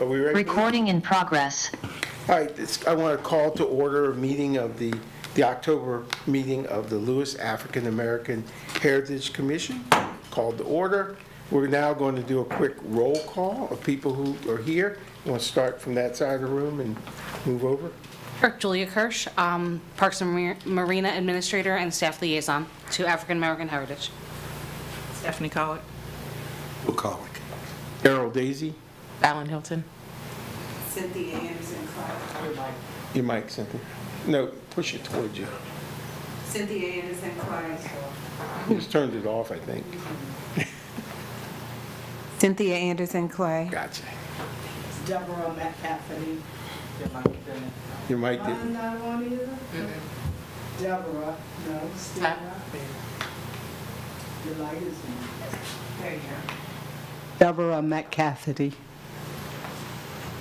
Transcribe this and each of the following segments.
Are we ready? Recording in progress. All right, I want to call to order a meeting of the October meeting of the Lewes African American Heritage Commission. Called to order. We're now going to do a quick roll call of people who are here. You want to start from that side of the room and move over? Sure. Julia Kirsch, Parks and Marina Administrator and Staff Liaison to African American Heritage. Stephanie Collick. Bill Colick. Errol Daisy. Alan Hilton. Cynthia Anderson Clark. Your mic, Cynthia. No, push it towards you. Cynthia Anderson Clark. You just turned it off, I think. Cynthia Anderson Clay. Gotcha. Deborah McCafferty. Your mic didn't. Not on either? Deborah, no, still not there. The light is on. There you go. Deborah McCafferty.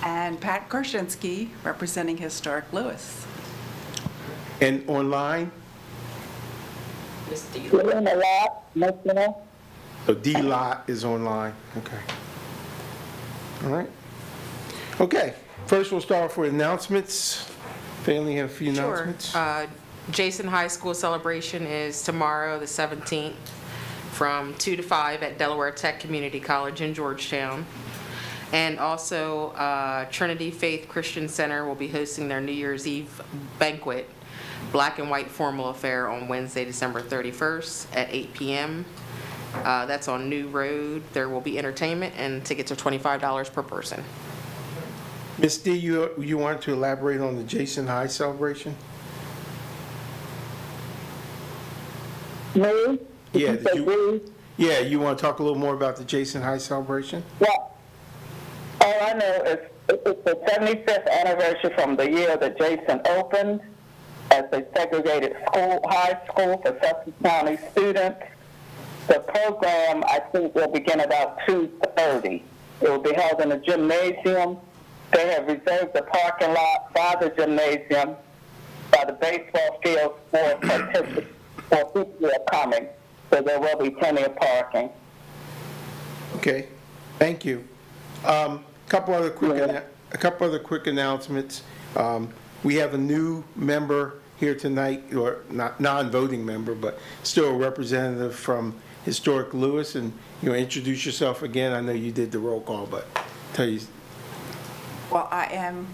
And Pat Korshinsky, representing Historic Lewes. And online? So D-Lot is online, okay. All right. Okay, first we'll start off with announcements. Family have a few announcements. Jason High School celebration is tomorrow, the 17th, from 2 to 5 at Delaware Tech Community College in Georgetown. And also, Trinity Faith Christian Center will be hosting their New Year's Eve banquet, Black and White Formal Affair, on Wednesday, December 31st at 8 p.m. That's on New Road. There will be entertainment, and tickets are $25 per person. Ms. D, you want to elaborate on the Jason High celebration? Me? Yeah, Did you say me? you want to talk a little more about the Jason High celebration? Yeah. All I know is it's the 75th anniversary from the year that Jason opened as a segregated high school for Sussex County students. The program, I think, will begin about 2:30. It will be held in a gymnasium. They have reserved the parking lot by the gymnasium, by the baseball field for people who are coming. So there will be plenty of parking. Okay, thank you. A couple other quick announcements. We have a new member here tonight, or not non-voting member, but still a representative from Historic Lewes, and introduce yourself again. I know you did the roll call, but tell you. Well, I am,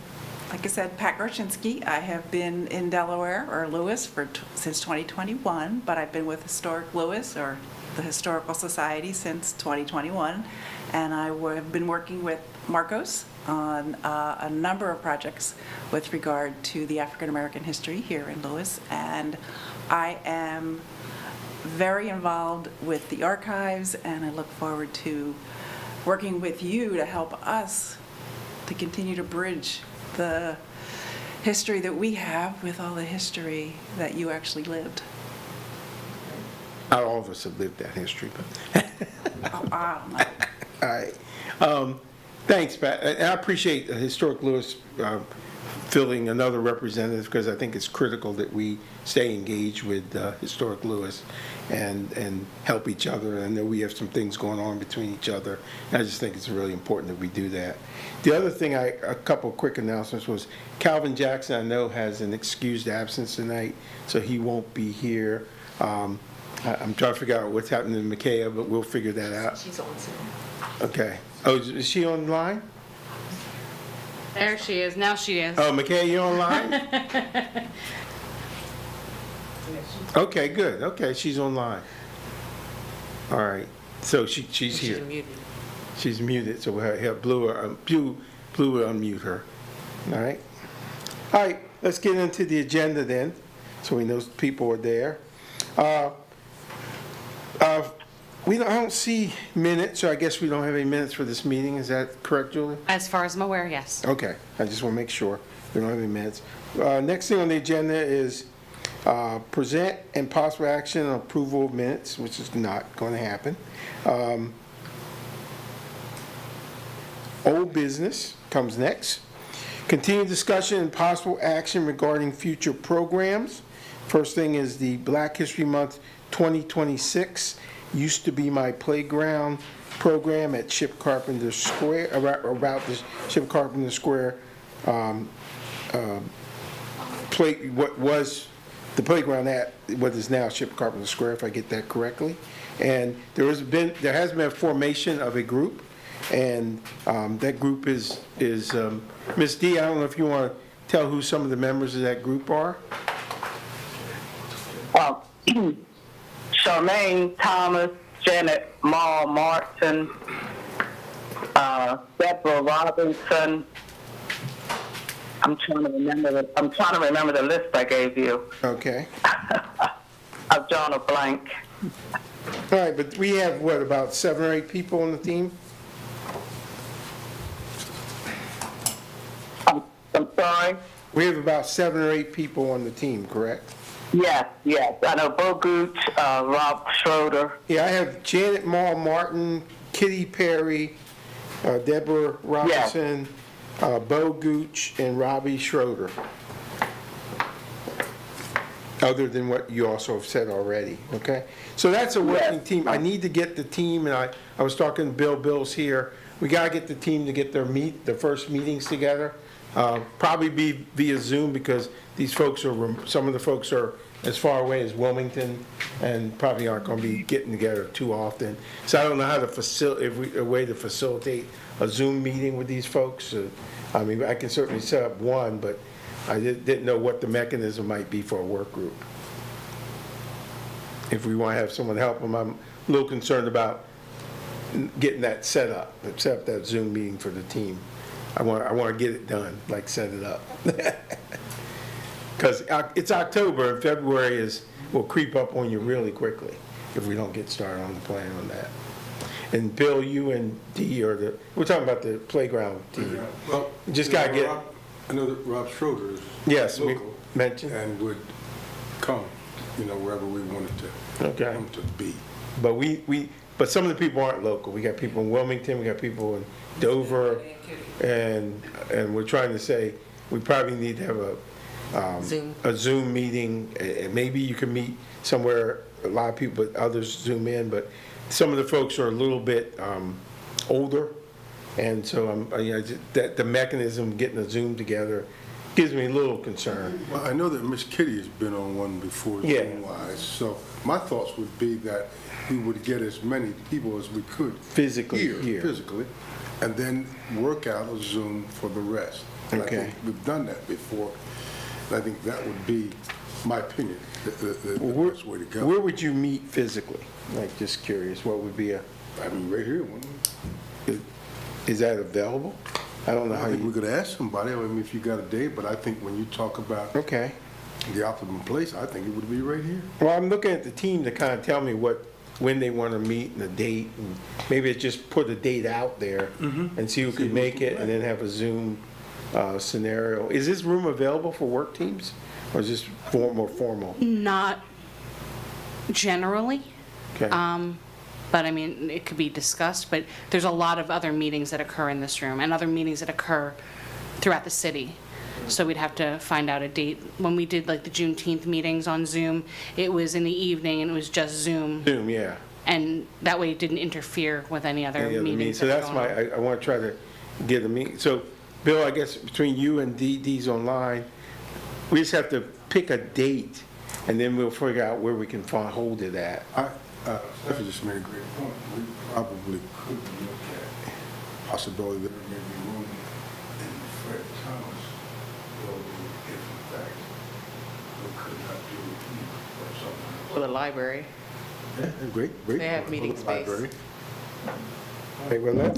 like I said, Pat Korshinsky. I have been in Delaware, or Lewes, since 2021, but I've been with Historic Lewes, or the Historical Society, since 2021. And I have been working with Marcos on a number of projects with regard to the African American history here in Lewes. And I am very involved with the archives, and I look forward to working with you to help us to continue to bridge the history that we have with all the history that you actually lived. Not all of us have lived that history, but. No. All right. Thanks, Pat. And I appreciate Historic Lewes filling another representative, because I think it's critical that we stay engaged with Historic Lewes and help each other. I know we have some things going on between each other. I just think it's really important that we do that. The other thing, a couple of quick announcements was Calvin Jackson, I know, has an excused absence tonight, so he won't be here. I'm trying to figure out what's happening to Micaiah, but we'll figure that out. She's on Zoom. Okay. Oh, is she online? There she is. Now she is. Oh, Micaiah, you online? Okay, good. Okay, she's online. All right. So she's here. She's muted. She's muted, so we'll have Blue will unmute her. All right. All right, let's get into the agenda then, so we know people are there. I don't see minutes, so I guess we don't have any minutes for this meeting. Is that correct, Julie? As far as I'm aware, yes. Okay, I just want to make sure we don't have any minutes. Next thing on the agenda is present and possible action on approval of minutes, which is not going to happen. Old business comes next. Continued discussion and possible action regarding future programs. First thing is the Black History Month 2026 Used to Be My Playground program at Ship Carpenter Square, about the Ship Carpenter Square what was the playground at what is now Ship Carpenter Square, if I get that correctly. And there has been a formation of a group, and that group is Ms. D, I don't know if you want to tell who some of the members of that group are? Charmaine Thomas, Janet Mall Martin, Deborah Robinson. I'm trying to remember the list I gave you. Okay. I've drawn a blank. All right, but we have, what, about 7 or 8 people on the team? I'm sorry? We have about 7 or 8 people on the team, correct? Yes. I know Bo Gooch, Rob Schroeder. Yeah, I have Janet Mall Martin, Kitty Perry, Deborah Robinson, Bo Gooch, and Robbie Schroeder. Other than what you also have said already, okay? So that's a working team. I need to get the team, and I was talking to Bill, Bill's here. We gotta get the team to get their first meetings together. Probably be via Zoom, because these folks some of the folks are as far away as Wilmington and probably aren't gonna be getting together too often. So I don't know how to a way to facilitate a Zoom meeting with these folks. I mean, I can certainly set up one, but I didn't know what the mechanism might be for a work group. If we want to have someone help them, I'm a little concerned about getting that set up that Zoom meeting for the team. I want to get it done, like set it up. Because it's October, and February will creep up on you really quickly if we don't get started on the plan on that. And Bill, you and Dee we're talking about the playground team. Well, Just gotta get. I know that Rob Schroeder is Yes, we local mentioned. and would come, wherever we wanted to Okay. come to be. But but some of the people aren't local. We got people in Wilmington, we got people in Dover, and we're trying to say, we probably need to have a Zoom meeting. And maybe you can meet somewhere, a lot of people, but others Zoom in, but some of the folks are a little bit older, and so that the mechanism getting a Zoom together gives me a little concern. Well, I know that Miss Kitty has been on one before, Yeah. Zoom-wise, so my thoughts would be that we would get as many people as we could Physically here. physically, and then work out a Zoom for the rest. And Okay. I think we've done that before, and I think that would be, my opinion, the best way to go. Where would you meet physically? Like, just curious, what would be I mean, right here, wouldn't we? is that available? I don't know how I think we you, could ask somebody, I mean, if you got a date, but I think when you talk about okay. the optimum place, I think it would be right here. Well, I'm looking at the team to kind of tell me when they want to meet and the date, and maybe just put a date out there and see who can make it, and then have a Zoom scenario. Is this room available for work teams, or is this more formal? Not generally. Okay. But I mean, it could be discussed, but there's a lot of other meetings that occur in this room and other meetings that occur throughout the city. So we'd have to find out a date. When we did like the Juneteenth meetings on Zoom, it was in the evening and it was just Zoom. Zoom, yeah. And that way it didn't interfere with any other Any other meeting. meetings. So that were that's going on. I want to try to get a meeting. So, Bill, I guess between you and Dee's online, we just have to pick a date, and then we'll figure out where we can hold it at. Stephanie just made a great point. We probably could look at possibility that there may be room in Fred Thomas building if in fact we could not do it or something. For the library. Yeah, great. They have meeting space. Library. Okay, well,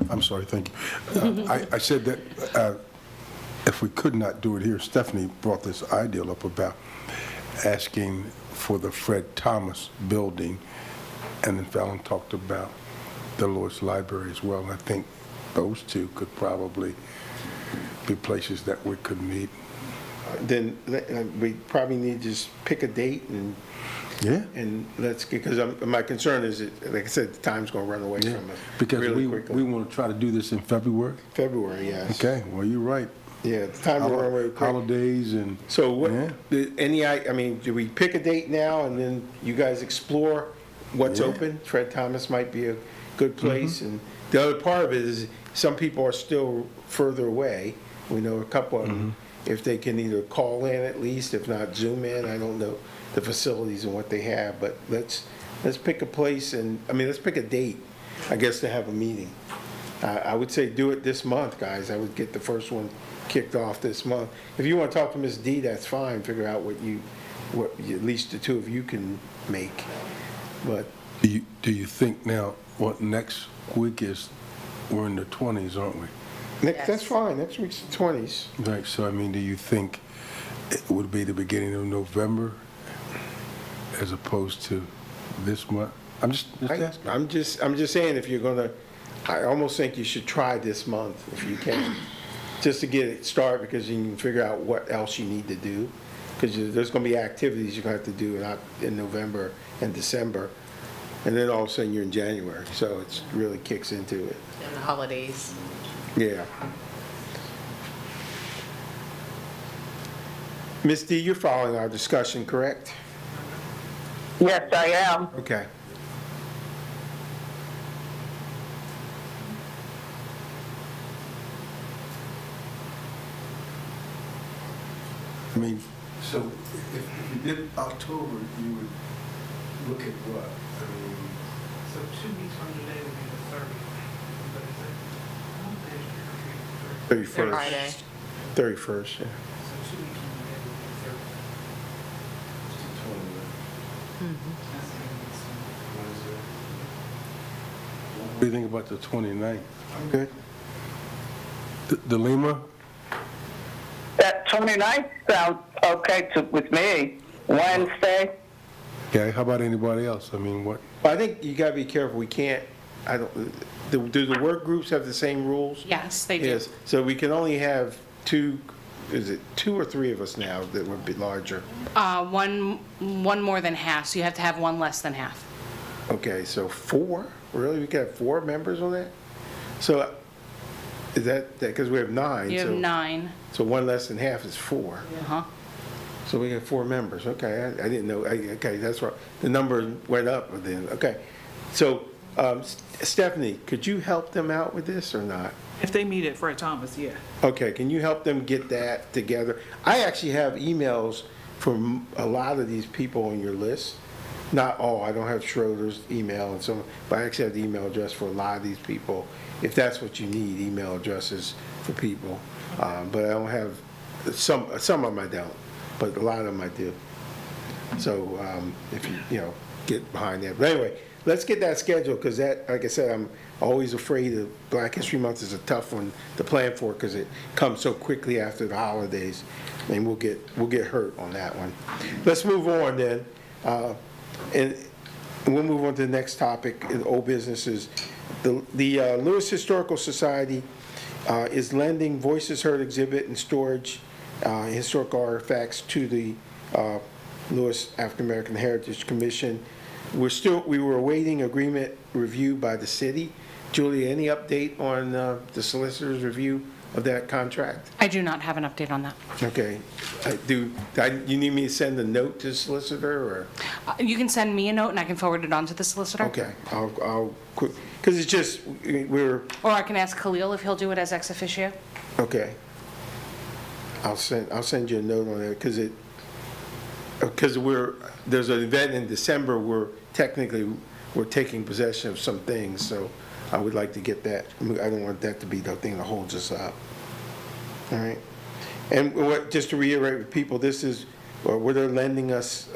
I'm sorry, thank you. I said that if we could not do it here, Stephanie brought this idea up about asking for the Fred Thomas building, and then Fallon talked about the Lewes Library as well. And I think those two could probably be places that we could meet. then we probably need to just pick a date Yeah. and let's, because my concern is, like I said, the time's going to run away Yeah, from us because really we quickly. want to try to do this in February. February, yes. Okay, well, you're right. Yeah, the time will run away quick. Holidays and. So what, Yeah. I mean, do we pick a date now and then you guys explore what's Yeah. open? Fred Thomas might be good place. And the other part of it is some people are still further away. We know a couple of them, if they can either call in at least, if not Zoom in. I don't know the facilities and what they have, but let's pick a place and, let's pick a date, I guess, to have a meeting. I would say do it this month, guys. I would get the first one kicked off this month. If you want to talk to Ms. D, that's fine. Figure out what at least the two of you can make. But Do you think now, what next week is, we're in the 20s, aren't we? that's fine. Next week's the 20s. Right, so do you think it would be the beginning of November as opposed to this month? I'm just asking. I'm just saying, if you're gonna, I almost think you should try this month if you can, just to get it started, because you can figure out what else you need to do. Because there's gonna be activities you're gonna have to do in November and December, and then all of a sudden you're in January, so it really kicks into it. And the holidays. Yeah. Ms. D, you're following our discussion, correct? Yes, I am. Okay. So if you did October, you would look at what? So 2 weeks from today would be the 30th. But is it? 31st. Friday. 31st, yeah. So 2 weeks from today would be the 30th. What do you think about the 29th? Good. The Lima? That 29th sounds okay with me. Wednesday. Okay, how about anybody else? What? I think you gotta be careful, we can't, do the work groups have the same rules? Yes, they do. Yes, so we can only have two or three of us now that would be larger? One more than half, so you have to have one less than half. Okay, so 4? Really? We can have 4 members on that? So, is that, because we have 9? You have so- 9. So 1 less than half is 4. Uh-huh. So we got 4 members, okay, I didn't know, okay, that's right, the number went up then, okay. So, Stephanie, could you help them out with this or not? If they meet at Fred Thomas, yeah. Okay, can you help them get that together? I actually have emails from a lot of these people on your list. Not all, I don't have Schroeder's email and so on, but I actually have the email address for a lot of these people, if that's what you need, email addresses for people. But I don't have, some of them I don't, but a lot of them I do. So if you get behind that. But anyway, let's get that scheduled, because that, like I said, I'm always afraid of Black History Month is a tough one to plan for, because it comes so quickly after the holidays, and we'll get hurt on that one. Let's move on then. And we'll move on to the next topic in old businesses. The Lewes Historical Society is lending Voices Heard exhibit and storage historical artifacts to the Lewes African American Heritage Commission. We were awaiting agreement review by the city. Julie, any update on the solicitor's review of that contract? I do not have an update on that. Okay. You need me to send a note to the solicitor, or? You can send me a note and I can forward it on to the solicitor. Okay, I'll quick, because it's just, we're, Or I can ask Khalil if he'll do it as ex officio. okay. I'll send you a note on that, because there's an event in December where technically we're taking possession of some things, so I would like to get that. I don't want that to be the thing that holds us up. All right? And just to reiterate with people, this is where they're lending us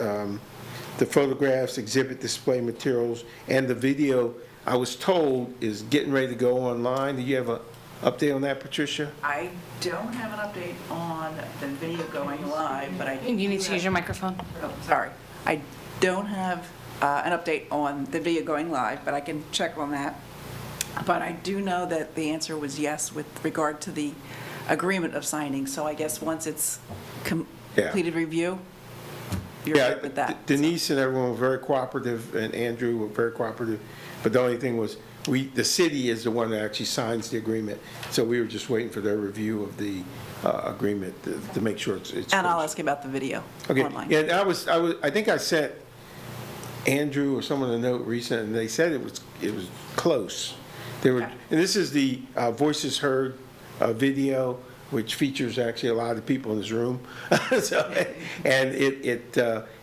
the photographs, exhibit display materials, and the video, I was told, is getting ready to go online. Do you have an update on that, Patricia? I don't have an update on the video going live, but I. You need to use your microphone. Oh, sorry. I don't have an update on the video going live, but I can check on that. But I do know that the answer was yes with regard to the agreement of signing, so I guess once it's completed review, you're good with that. Denise and everyone were very cooperative, and Andrew were very cooperative, but the only thing was, the city is the one that actually signs the agreement, so we were just waiting for their review of the agreement to make sure it's. And I'll ask you about the video Okay, online. and I think I sent Andrew or someone a note recent, and they said it was close. They were, Okay. and this is the Voices Heard video, which features actually a lot of people in this room. So, and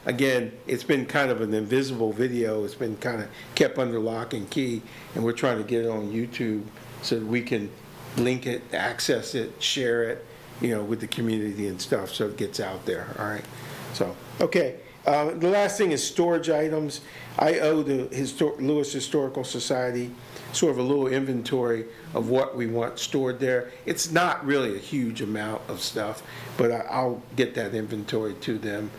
again, it's been kind of an invisible video. It's been kind of kept under lock and key, and we're trying to get it on YouTube so that we can link it, access it, share it, with the community and stuff, so it gets out there, all right? So, okay. The last thing is storage items. I owe the Lewes Historical Society sort of a little inventory of what we want stored there. It's not really a huge amount of stuff, but I'll get that inventory to them.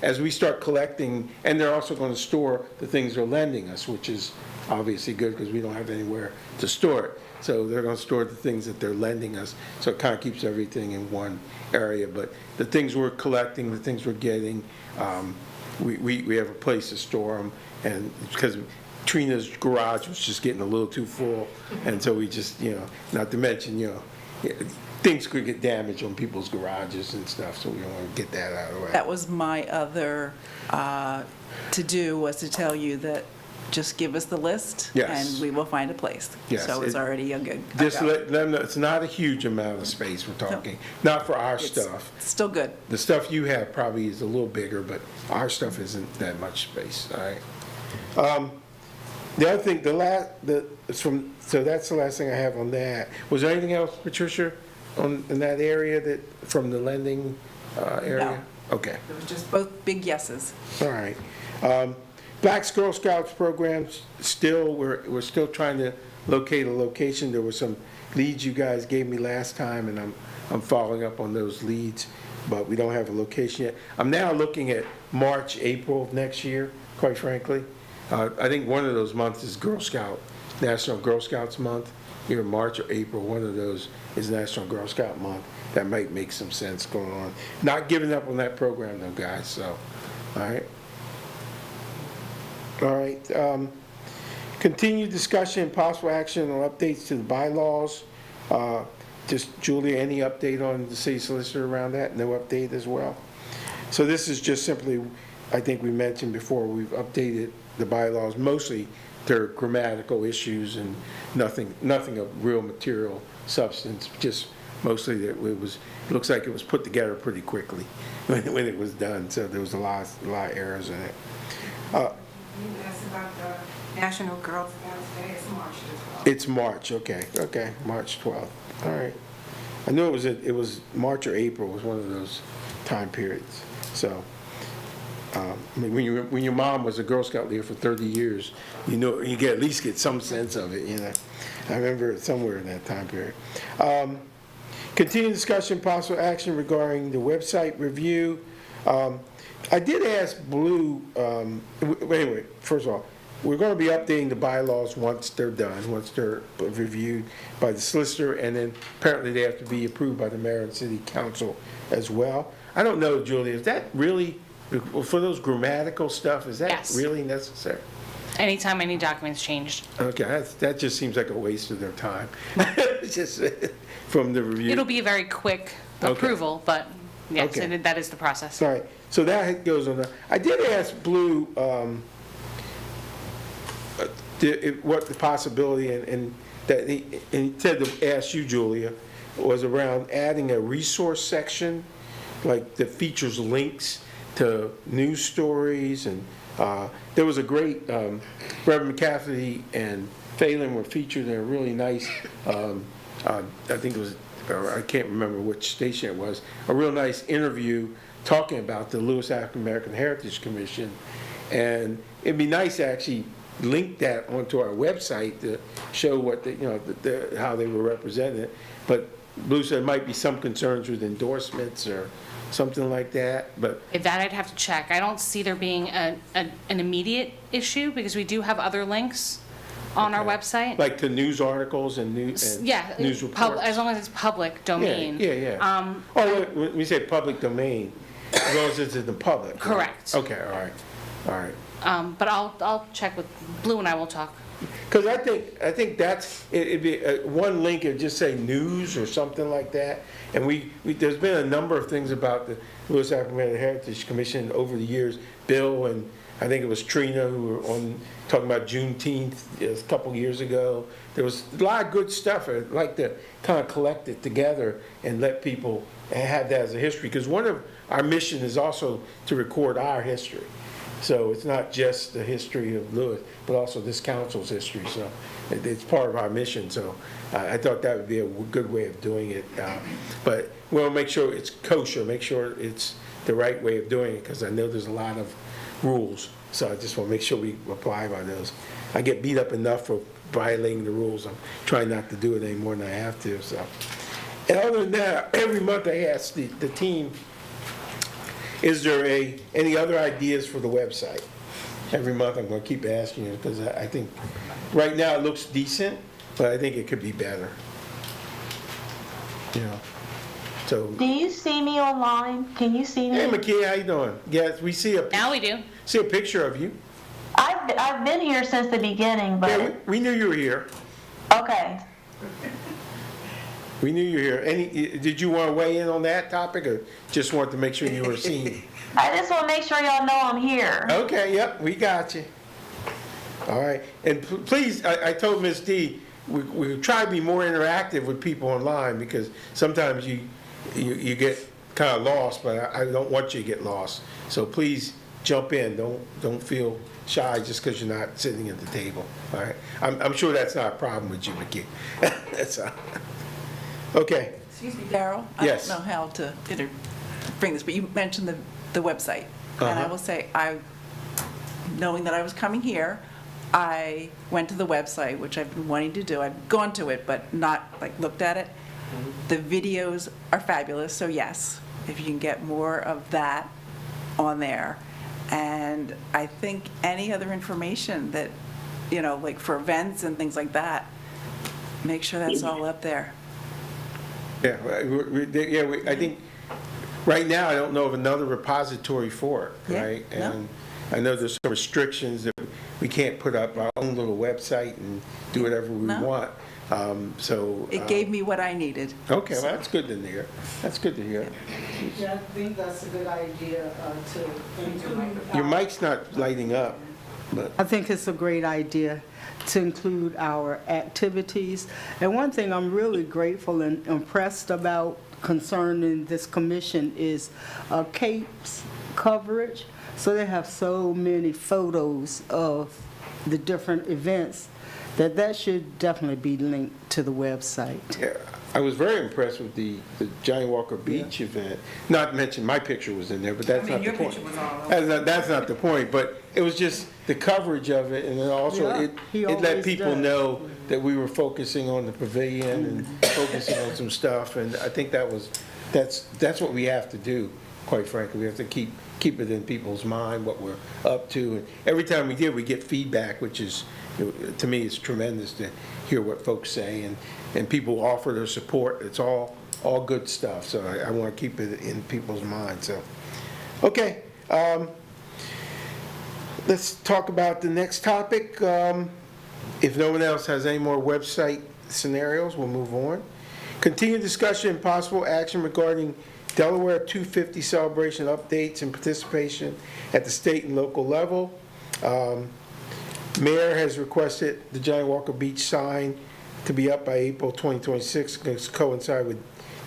As we start collecting, and they're also going to store the things they're lending us, which is obviously good because we don't have anywhere to store it. So they're going to store the things that they're lending us, so it kind of keeps everything in one area. But the things we're collecting, the things we're getting, we have a place to store them, and because Trina's garage was just getting a little too full, and so we just, not to mention, things could get damaged on people's garages and stuff, so we don't want to get that out of the way. That was my other to-do, was to tell you that just give us the list. Yes. And we will find a place. Yes, So it's it- already a good. Just go. let them know, it's not a huge amount of space we're talking, not for our It's stuff. Still good. The stuff you have probably is a little bigger, but our stuff isn't that much space, all right? The other thing, so that's the last thing I have on that. Was there anything else, Patricia, in that area from the lending area? Okay, It was just both big yeses. all right. Black Girl Scouts programs, we're still trying to locate a location. There were some leads you guys gave me last time, and I'm following up on those leads, but we don't have a location yet. I'm now looking at March, April of next year, quite frankly. I think one of those months is National Girl Scouts Month. Either March or April, one of those is National Girl Scout Month. That might make some sense going on. Not giving up on that program though, guys, so, all right. All right. Continued discussion and possible action on updates to the bylaws. Just, Julia, any update on the city solicitor around that? No update as well? So this is just simply, I think we mentioned before, we've updated the bylaws. Mostly they're grammatical issues and nothing of real material substance, just mostly that it looks like it was put together pretty quickly when it was done, so there was a lot of errors in it. You asked about the National Girl Scouts Day, it's March the 12th. It's March, okay, March 12th, all right. I knew it was March or April was one of those time periods, so. When your mom was a Girl Scout leader for 30 years, you at least get some sense of it, I remember it somewhere in that time period. Continued discussion, possible action regarding the website review. I did ask Blue, anyway, first of all, we're going to be updating the bylaws once they're done, once they're reviewed by the solicitor, and then apparently they have to be approved by the mayor and city council as well. I don't know, Julia, is that really, for those grammatical stuff, is that Yes. really necessary? Anytime any document's changed. Okay, that just seems like a waste of their time, just from the review. It'll be a very quick Okay. approval, but yes, Okay. that is the process. All right, so that goes on. I did ask Blue what the possibility, and he said to ask you, Julia, was around adding a resource section, like that features links to news stories, and there was a great, Reverend McCafferty and Phelan were featured in a really nice, I think it was, or I can't remember which station it was, a real nice interview talking about the Lewes African American Heritage Commission, and it'd be nice to actually link that onto our website to show what how they were represented. But Blue said there might be some concerns with endorsements or something like that, but That I'd have to check. I don't see there being an immediate issue because we do have other links on our website. like to news articles and news As reports. long as it's public domain. Yeah. When we say public domain, as long as it's in the public. right? Correct. Okay, all right. But I'll check with Blue and I will talk. Because I think it'd be one link, it'd just say news or something like that. And there's been a number of things about the Lewes African American Heritage Commission over the years. Bill and I think it was Trina who were on, talking about Juneteenth a couple years ago. There was a lot of good stuff. I'd like to kind of collect it together and let people have that as a history, because one of our mission is also to record our history. So it's not just the history of Lewes, but also this council's history. So it's part of our mission. So I thought that would be a good way of doing it. But we'll make sure it's kosher, make sure it's the right way of doing it, because I know there's a lot of rules. So I just want to make sure we apply by those. I get beat up enough for violating the rules. I'm trying not to do it any more than I have to. So, and other than that, every month I ask the team, is there any other ideas for the website? Every month I'm going to keep asking you, because I think right now it looks decent, but I think it could be better. You know, so. Do you see me online? Can you see me? Hey, McKee, how you doing? Yes, we see Now we do. a picture of you. I've been here since the beginning, but Yeah, we knew you were here. okay. We knew you were here. Did you want to weigh in on that topic, or just want to make sure you were seen? I just want to make sure y'all know I'm here. Okay, yep, we got you. All right, and please, I told Ms. D, we try to be more interactive with people online, because sometimes you get kind of lost, but I don't want you to get lost. So please jump in. Don't feel shy just because you're not sitting at the table. All right, I'm sure that's not a problem with you, McKee. That's all. Okay. Excuse me, Darrell? Yes. I don't know how to bring this, but you mentioned the website. And I will say, knowing that I was coming here, I went to the website, which I've been wanting to do. I've gone to it, but not like looked at it. The videos are fabulous, so yes, if you can get more of that on there. And I think any other information that, like for events and things like that, make sure that's all up there. Yeah, I think right now I don't know of another repository for it, Yeah, right? no. And I know there's some restrictions that we can't put up our own little website and do whatever we No. want. So It gave me what I needed. okay, well, that's good to hear. That's good to hear. Yeah, I think that's a good idea to include. Your mic's not lighting up, but I think it's a great idea to include our activities. And one thing I'm really grateful and impressed about concerning this commission is Kate's coverage. So they have so many photos of the different events that should definitely be linked to the website. yeah, I was very impressed with the Johnnie Walker Beach event. Not to mention my picture was in there, but that's not the point. your picture was all over. That's not the point, but it was just the coverage of it, and then also Yeah, he it let always people does. know that we were focusing on the pavilion and focusing on some stuff, and I think that's what we have to do, quite frankly. We have to keep it in people's mind, what we're up to, and every time we get feedback, which is, to me, it's tremendous to hear what folks say, and people offer their support. It's all good stuff, so I want to keep it in people's minds. So, okay, let's talk about the next topic. If no one else has any more website scenarios, we'll move on. Continue discussion and possible action regarding Delaware 250 celebration updates and participation at the state and local level. Mayor has requested the Johnnie Walker Beach sign to be up by April 2026, going to coincide with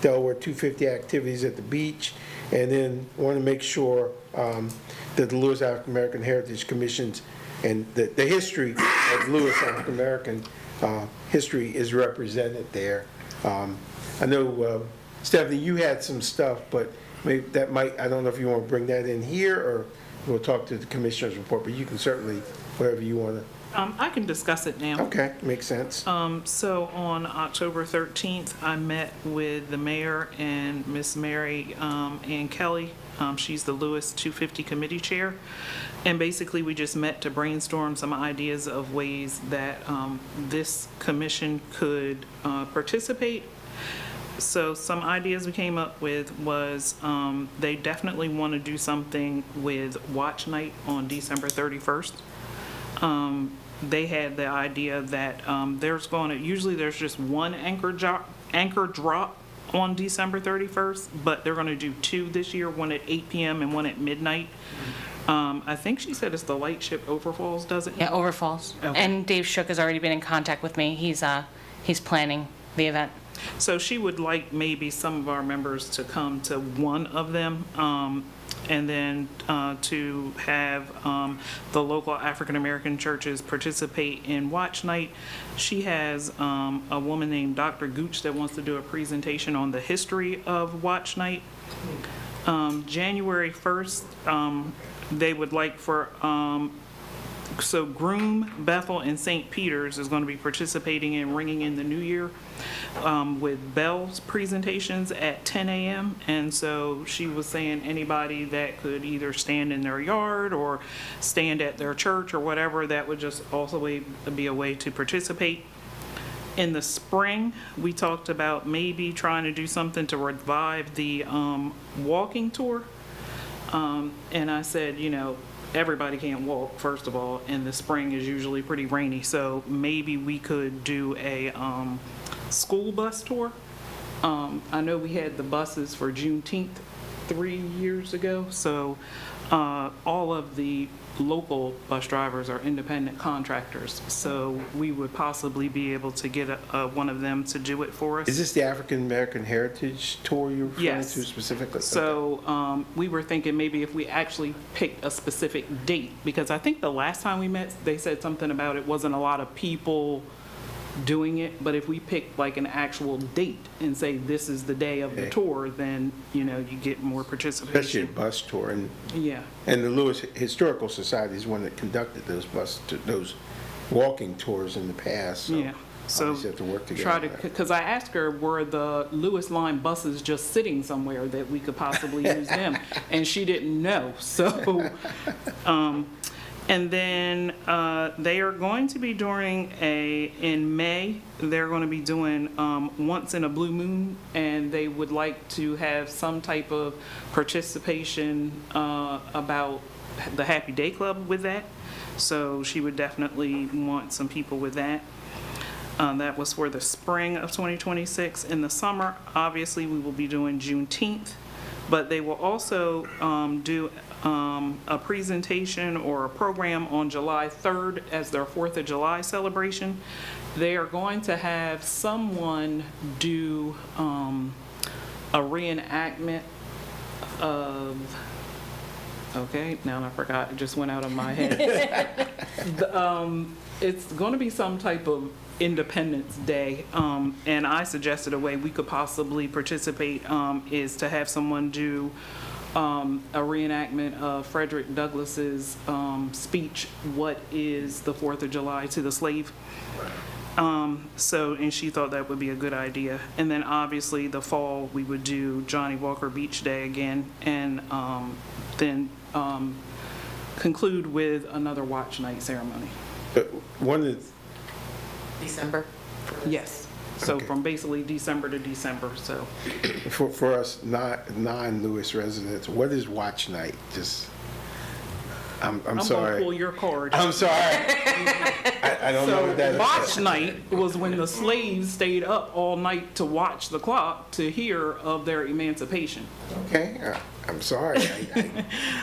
Delaware 250 activities at the beach. And then want to make sure that the Lewes African American Heritage Commissions and the history of Lewes African American history is represented there. I know, Stephanie, you had some stuff, but maybe that might, I don't know if you want to bring that in here, or we'll talk to the commissioner's report, but you can certainly, whatever you want I can discuss it now. to. Okay, makes sense. So on October 13th, I met with the mayor and Miss Mary Ann Kelly. She's the Lewes 250 committee chair. And basically, we just met to brainstorm some ideas of ways that this commission could participate. So some ideas we came up with was they definitely want to do something with Watch Night on December 31st. They had the idea that usually there's just one anchor drop on December 31st, but they're going to do two this year, one at 8 p.m. and one at midnight. I think she said it's the Lightship Overfalls, does it? Yeah, Overfalls. Okay. And Dave Shook has already been in contact with me. He's planning the event. So she would like maybe some of our members to come to one of them, and then to have the local African-American churches participate in Watch Night. She has a woman named Dr. Gooch that wants to do a presentation on the history of Watch Night. January 1st, they would like for, so Groom, Bethel, and St. Peter's is going to be participating in Ringing in the New Year with bells presentations at 10 a.m. And so she was saying anybody that could either stand in their yard or stand at their church or whatever, that would just also be a way to participate. In the spring, we talked about maybe trying to do something to revive the walking tour. And I said, everybody can't walk, first of all, and the spring is usually pretty rainy, so maybe we could do a school bus tour. I know we had the buses for Juneteenth 3 years ago, so all of the local bus drivers are independent contractors, so we would possibly be able to get one of them to do it for us. Is this the African American Heritage Tour you're referring Yes. to specifically? So we were thinking maybe if we actually picked a specific date, because I think the last time we met, they said something about it wasn't a lot of people doing it, but if we pick like an actual date and say this is the day of the Okay. tour, then, you get more Especially a participation. bus tour, and Yeah. the Lewes Historical Society is one that conducted those walking tours in the past, so Yeah. So obviously have to work together. try on to, that. because I asked her, were the Lewis line buses just sitting somewhere that we could possibly use them? And she didn't know, so, and then they are going to be doing in May, they're going to be doing Once in a Blue Moon, and they would like to have some type of participation about the Happy Day Club with that. So she would definitely want some people with that. That was for the spring of 2026. In the summer, obviously, we will be doing Juneteenth, but they will also do a presentation or a program on July 3rd as their 4th of July celebration. They are going to have someone do a reenactment of, okay, now I forgot, it just went out of my head. It's going to be some type of Independence Day, and I suggested a way we could possibly participate is to have someone do a reenactment of Frederick Douglass's speech, "What is the 4th of July to the slave?" And she thought that would be a good idea. And then obviously the fall, we would do Johnnie Walker Beach Day again, and then conclude with another watch night ceremony. But one of the December. Yes. So Okay. from basically December to December, so. For us non-Lewis residents, what is Watch Night? I'm I'm gonna sorry. pull your card. I'm sorry. I don't know So what that is. watch night was when the slaves stayed up all night to watch the clock to hear of their emancipation. Okay, I'm sorry. I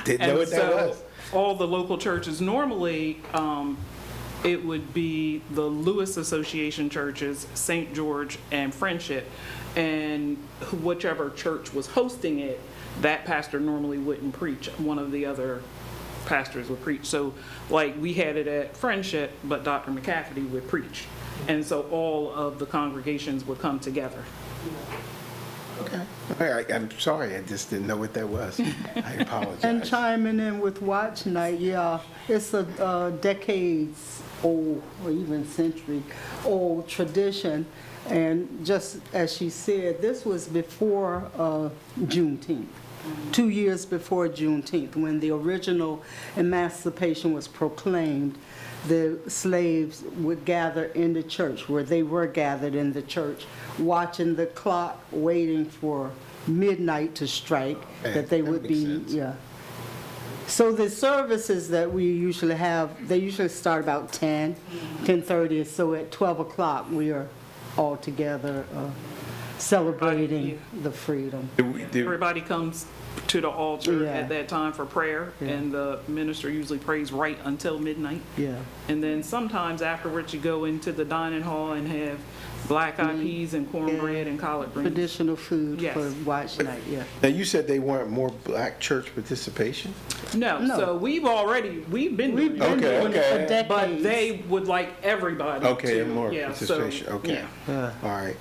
didn't know And what that so was. all the local churches, normally, it would be the Lewis Association churches, St. George and Friendship, and whichever church was hosting it, that pastor normally wouldn't preach. One of the other pastors would preach. So like we had it at Friendship, but Dr. McCafferty would preach. And so all of the congregations would come together. Okay. All right, I'm sorry. I just didn't know what that was. I apologize. And chiming in with Watch Night, yeah, it's a decades old, or even century old tradition. And just as she said, this was before Juneteenth, 2 years before Juneteenth, when the original emancipation was proclaimed. The slaves would gather in the church, where they were gathered in the church, watching the clock, waiting for midnight to strike, Okay, that they that would makes be, sense. yeah. So the services that we usually have, they usually start about 10:30, so at 12 o'clock, we are all together celebrating the freedom. Everybody comes to the altar Yeah. at that time for prayer, and the minister usually prays right until midnight. Yeah. And then sometimes afterwards, you go into the dining hall and have black-eyed peas and cornbread and collard greens. Traditional food Yes. for watch night, yeah. Now, you said they want more black church participation? No, No. so we've been We've doing been it. Okay, doing it for okay. decades. But they would like everybody to. Okay, more yeah, so, participation, okay. yeah. All right.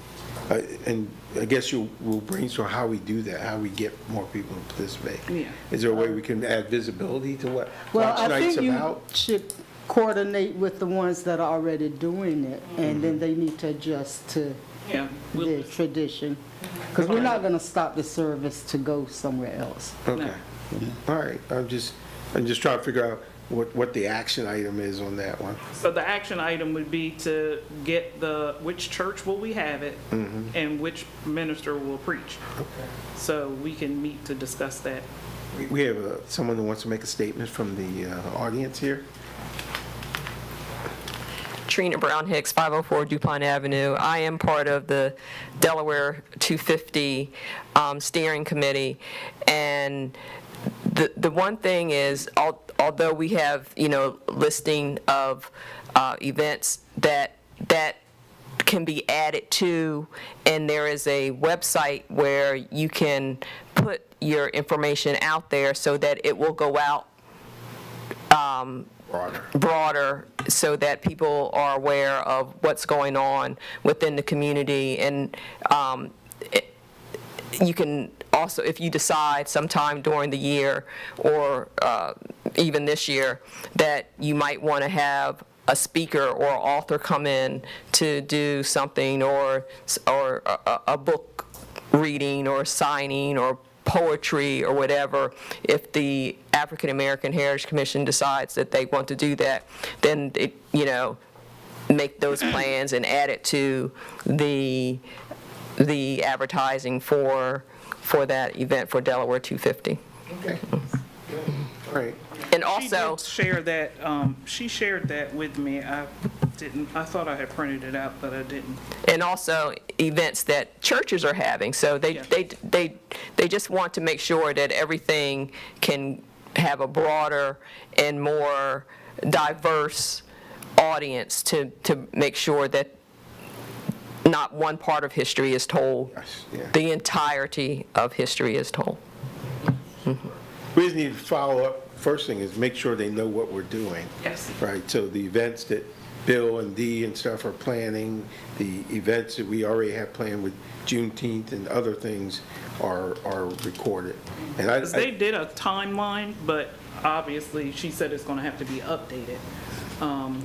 And I guess we'll brainstorm how we do that, how we get more people to participate. Yeah. Is there a way we can add visibility to what Well, Watch I Night's think you about? should coordinate with the ones that are already doing it, and then they need to adjust to Yeah, the tradition. Because we're not going to stop the service to go somewhere else. Okay. All right, I'm just trying to figure out what the action item is on that one. So the action item would be to get which church will we have it, and which minister will preach. So we can meet to discuss that. We have someone who wants to make a statement from the audience here. Trina Brown Hicks, 504 DuPont Avenue. I am part of the Delaware 250 steering committee, and the one thing is, although we have, listing of events that can be added to, and there is a website where you can put your information out there so that it will go out broader so that people are aware of what's going on within the community. And you can also, if you decide sometime during the year or even this year that you might want to have a speaker or author come in to do something, or a book reading or signing or poetry or whatever, if the African American Heritage Commission decides that they want to do that, then make those plans and add it to the advertising for that event for Delaware 250. Okay. All right. And She also, did share that, she shared that with me. I thought I had printed it out, but I didn't. and also events that churches are having. So they just want to make sure that everything can have a broader and more diverse audience to make sure that not one part of history is told. Yes, yeah. The entirety of history is told. We just need to follow up. First thing is make sure they know what we're doing. Yes. Right, so the events that Bill and Dee and stuff are planning, the events that we already have planned with Juneteenth and other things are recorded. And Because they did a timeline, but obviously, she said it's going to have to be updated.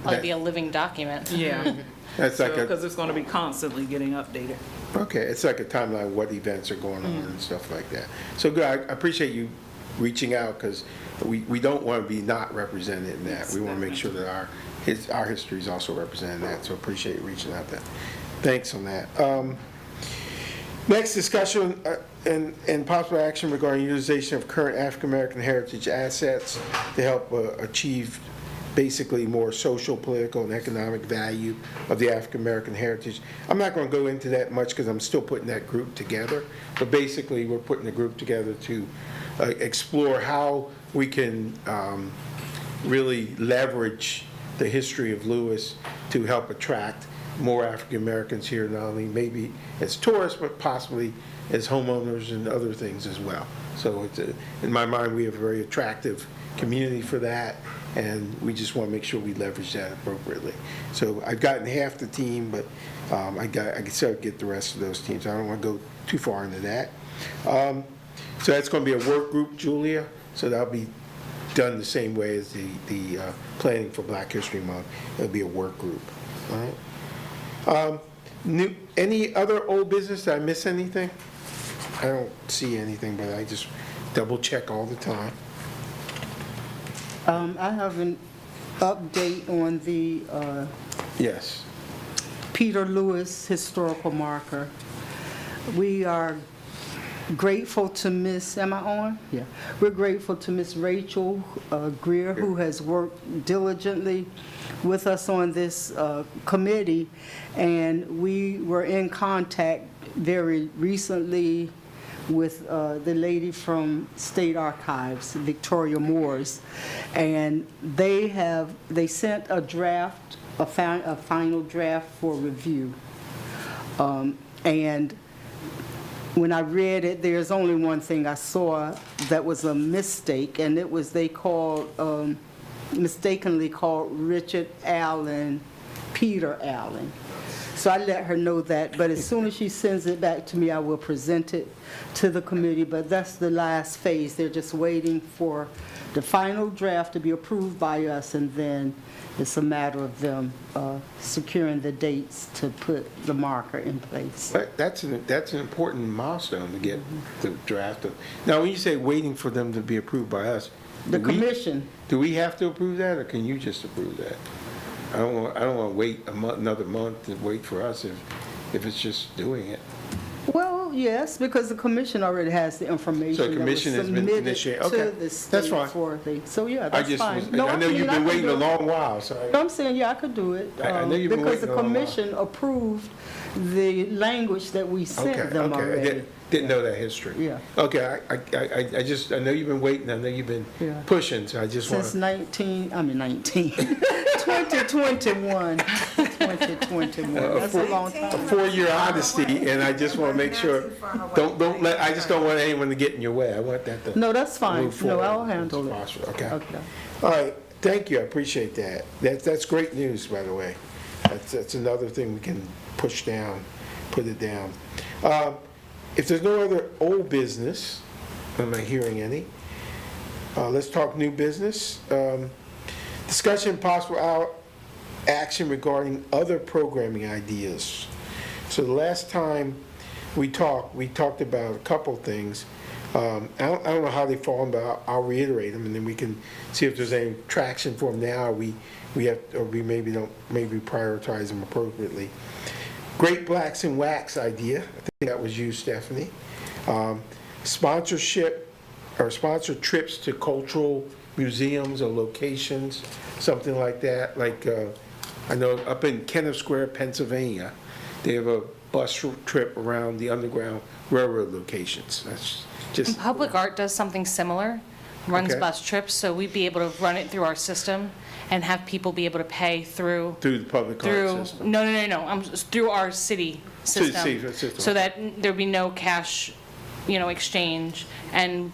It'll be a living document. Yeah. That's like Because it's going to be constantly getting updated. okay, it's like a timeline of what events are going on and stuff like that. So good, I appreciate you reaching out, because we don't want to be not represented in that. We want to make sure that our history is also represented in that, so appreciate you reaching out there. Thanks on that. Next, discussion and possible action regarding utilization of current African American heritage assets to help achieve basically more social, political, and economic value of the African American heritage. I'm not going to go into that much because I'm still putting that group together, but basically we're putting the group together to explore how we can really leverage the history of Lewes to help attract more African Americans here, not only maybe as tourists, but possibly as homeowners and other things as well. So it's in my mind, we have a very attractive community for that, and we just want to make sure we leverage that appropriately. So I've gotten half the team, but I can still get the rest of those teams. I don't want to go too far into that. So that's going to be a work group, Julia. So that'll be done the same way as the planning for Black History Month. It'll be a work group. All right. Any other old business? Did I miss anything? I don't see anything, but I just double check all the time. I have an update on the Yes. Peter Lewes historical marker. We are grateful to Miss, am I on? Yeah. We're grateful to Miss Rachel Greer, who has worked diligently with us on this committee, and we were in contact very recently with the lady from State Archives, Victoria Moores, and they sent a draft, a final draft for review. And when I read it, there's only one thing I saw that was a mistake, and it was they mistakenly called Richard Allen Peter Allen. So I let her know that, but as soon as she sends it back to me, I will present it to the committee, but that's the last phase. They're just waiting for the final draft to be approved by us, and then it's a matter of them securing the dates to put the marker in place. But that's an important milestone to get the draft. Now, when you say waiting for them to be approved by us, The commission, do we have to approve that, or can you just approve that? I don't want to wait another month to wait for us if it's just doing it. well, yes, because the commission already has the information So the that was commission has been submitted initiated. to Okay, the that's state fine. for the, so yeah, I that's just fine. was, I know you've been can waiting do a it. long while, so No, I'm saying, yeah, I could do it. I know you've been because waiting the a long while. commission approved the language that we sent them I already. didn't know that history. Yeah. Okay, I just, I know you've been waiting, I know you've been Yeah. pushing, so I just want Since to. 2021. 2021. That's a long time. 4-year honesty, and I just want to make sure, I just don't want anyone to get in your way. I want that to. No, that's fine. move No, forward. I'll handle it. Okay. Okay. All right, thank you, I appreciate that. That's great news, by the way. That's another thing we can push down, put it down. If there's no other old business, I'm not hearing any, let's talk new business. Discussion possible action regarding other programming ideas. So the last time we talked about a couple things. I don't know how they fall, but I'll reiterate them, and then we can see if there's any traction for them now. We have, or we maybe don't, maybe prioritize them appropriately. Great Blacks in Wax idea. I think that was you, Stephanie. Sponsorship or sponsored trips to cultural museums or locations, something like that. Like I know up in Kenneth Square, Pennsylvania, they have a bus trip around the Underground Railroad locations. That's just Public Art does something similar, runs Okay. bus trips, so we'd be able to run it through our system and have people be able to pay through, through the public art system. no, through our city system. system. So that there'd be no cash, exchange. And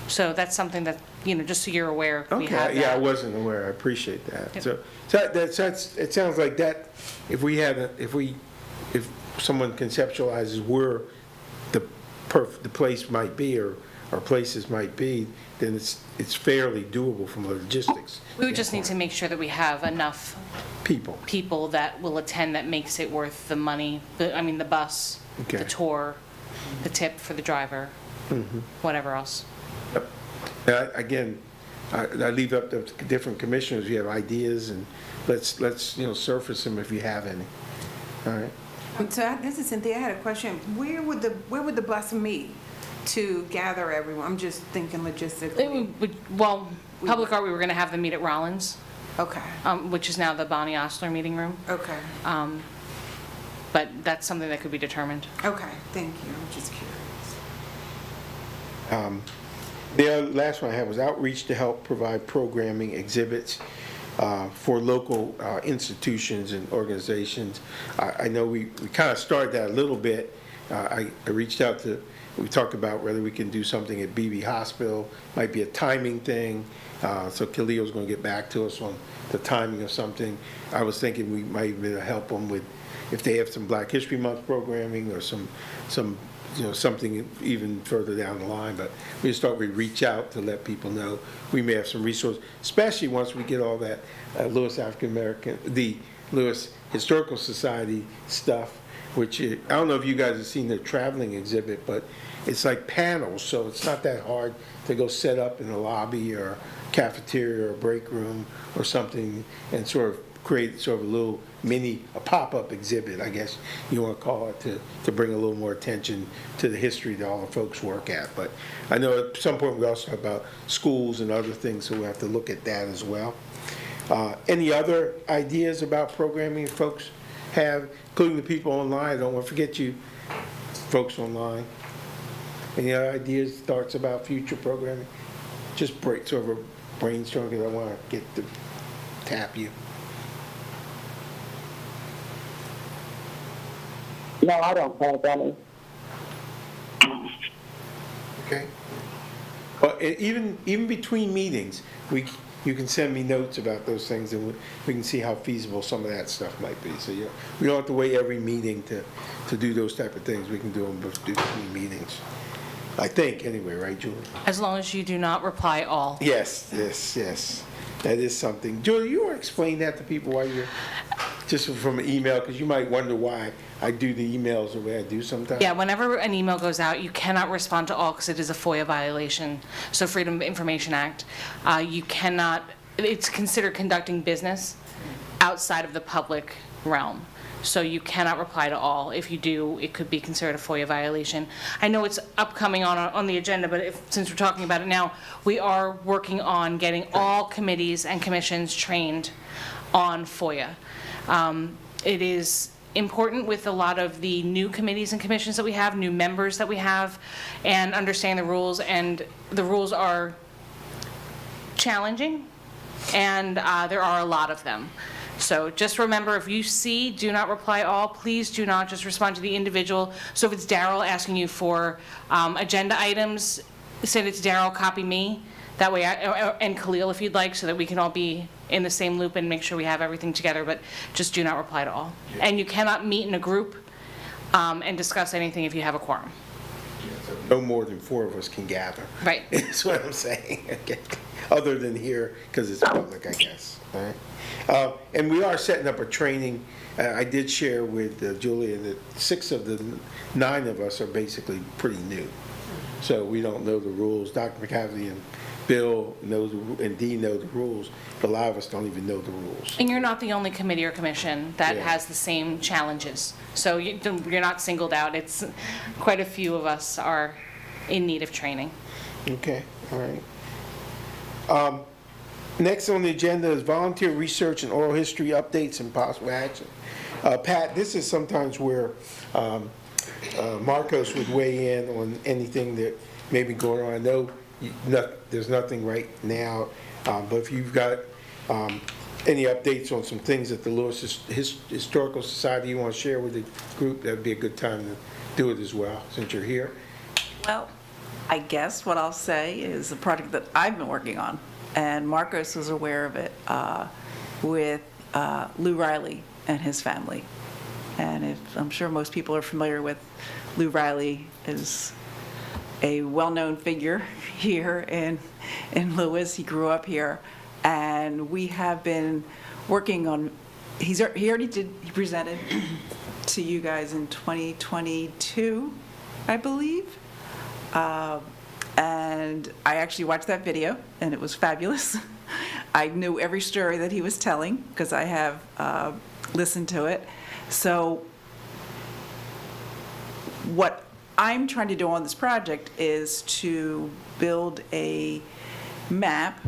so that's something that, just so you're aware, we have Okay, yeah, I that. wasn't aware. I appreciate that. Yep. So that's, it sounds like that, if someone conceptualizes where the place might be or places might be, then it's fairly doable from a logistics We would just need to make sure that we have enough people. that will attend that makes it worth the money, the bus, Okay. the tour, the tip for the driver, whatever else. Again, I leave up to different commissioners. If you have ideas, and let's surface them if you have any. All right. So this is Cynthia, I had a question. Where would the bus meet to gather everyone? I'm just thinking logistically. Public Art, we were going to have them meet at Rollins, Okay, which is now the Bonnie Osler meeting room. okay, But that's something that could be determined. okay, thank you, I'm just curious. The last one I had was outreach to help provide programming exhibits for local institutions and organizations. I know we kind of started that a little bit. I reached out to, we talked about whether we can do something at BB Hospital, might be a timing thing. So Khalil's going to get back to us on the timing of something. I was thinking we might be able to help them with, if they have some Black History Month programming or some something even further down the line, but we reach out to let people know we may have some resources, especially once we get all that Lewes the Lewes Historical Society stuff, which I don't know if you guys have seen their traveling exhibit, but it's like panels, so it's not that hard to go set up in a lobby or cafeteria or break room or something and sort of create sort of a little a pop-up exhibit, I guess you want to call it, to bring a little more attention to the history that all the folks work at. But I know at some point we also talk about schools and other things, so we have to look at that as well. Any other ideas about programming folks have, including the people online? I don't want to forget you, folks online? Any other ideas, thoughts about future programming? Just sort of a brainstorm, because I want to get to tap you. No, I don't have any. Okay. Well, even between meetings, you can send me notes about those things, and we can see how feasible some of that stuff might be. So we don't have to wait every meeting to do those type of things. We can do them between meetings. I think, anyway, right, Julie? As long as you do not reply all. Yes. That is something. Julie, you want to explain that to people while you're, just from an email, because you might wonder why I do the emails the way I do sometimes. Yeah, whenever an email goes out, you cannot respond to all because it is a FOIA violation. So Freedom of Information Act, you cannot, it's considered conducting business outside of the public realm. So you cannot reply to all. If you do, it could be considered a FOIA violation. I know it's upcoming on the agenda, but since we're talking about it now, we are working on getting all committees and commissions trained on FOIA. It is important with a lot of the new committees and commissions that we have, new members that we have, and understanding the rules. And the rules are challenging, and there are a lot of them. So just remember, if you see do not reply all, please do not just respond to the individual. So if it's Daryl asking you for agenda items, send it to Daryl, copy me. That way, and Khalil if you'd like, so that we can all be in the same loop and make sure we have everything together, but just do not reply to all. And you cannot meet in a group and discuss anything if you have a quorum. No more than 4 of us can gather. Right. That's what I'm saying. Okay. Other than here, because it's public, I guess. All right. And we are setting up a training. I did share with Julia that 6 of the 9 of us are basically pretty new. So we don't know the rules. Dr. McCaffrey and Bill and Dee know the rules, but a lot of us don't even know the rules. And you're not the only committee or commission that Yeah. has the same challenges. So you're not singled out. It's quite a few of us are in need of training. Okay, all right. Next on the agenda is volunteer research and oral history updates and possible action. Pat, this is sometimes where Marcos would weigh in on anything that may be going on. I know there's nothing right now, but if you've got any updates on some things that the Lewes Historical Society you want to share with the group, that'd be a good time to do it as well, since you're here. Well, I guess what I'll say is a project that I've been working on, and Marcos was aware of it with Lou Riley and his family. And I'm sure most people are familiar with Lou Riley is a well-known figure here in Lewes. He grew up here, and we have been working on. He presented to you guys in 2022, I believe. And I actually watched that video, and it was fabulous. I knew every story that he was telling because I have listened to it. So what I'm trying to do on this project is to build a map.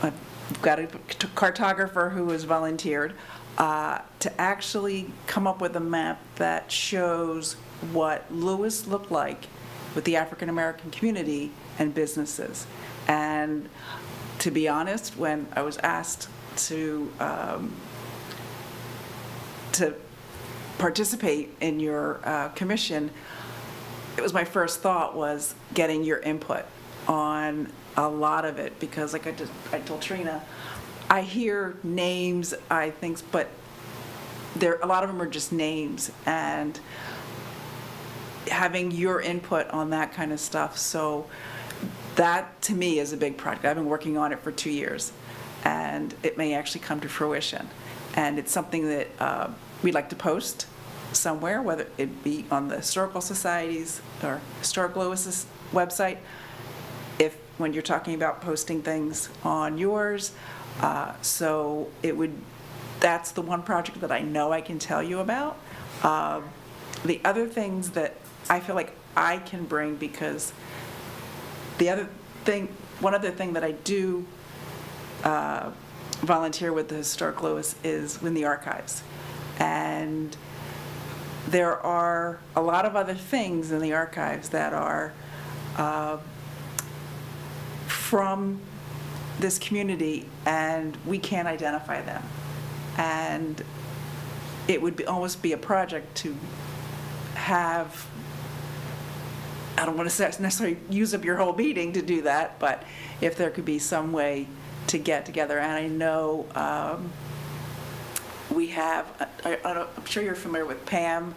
I've got a cartographer who has volunteered to actually come up with a map that shows what Lewes looked like with the African American community and businesses. And to be honest, when I was asked to participate in your commission, it was my first thought was getting your input on a lot of it, because like I told Trina, I hear names, I think, but a lot of them are just names, and having your input on that kind of stuff. So that to me is a big project. I've been working on it for 2 years, and it may actually come to fruition. And it's something that we'd like to post somewhere, whether it be on the Historical Society's or Historic Lewis' website, when you're talking about posting things on yours. So that's the one project that I know I can tell you about. The other things that I feel like I can bring, because one other thing that I do volunteer with the Historic Lewis is in the archives. And there are a lot of other things in the archives that are from this community, and we can't identify them. And it would almost be a project to have, I don't want to necessarily use up your whole meeting to do that, but if there could be some way to get together. And I know we have, I'm sure you're familiar with Pam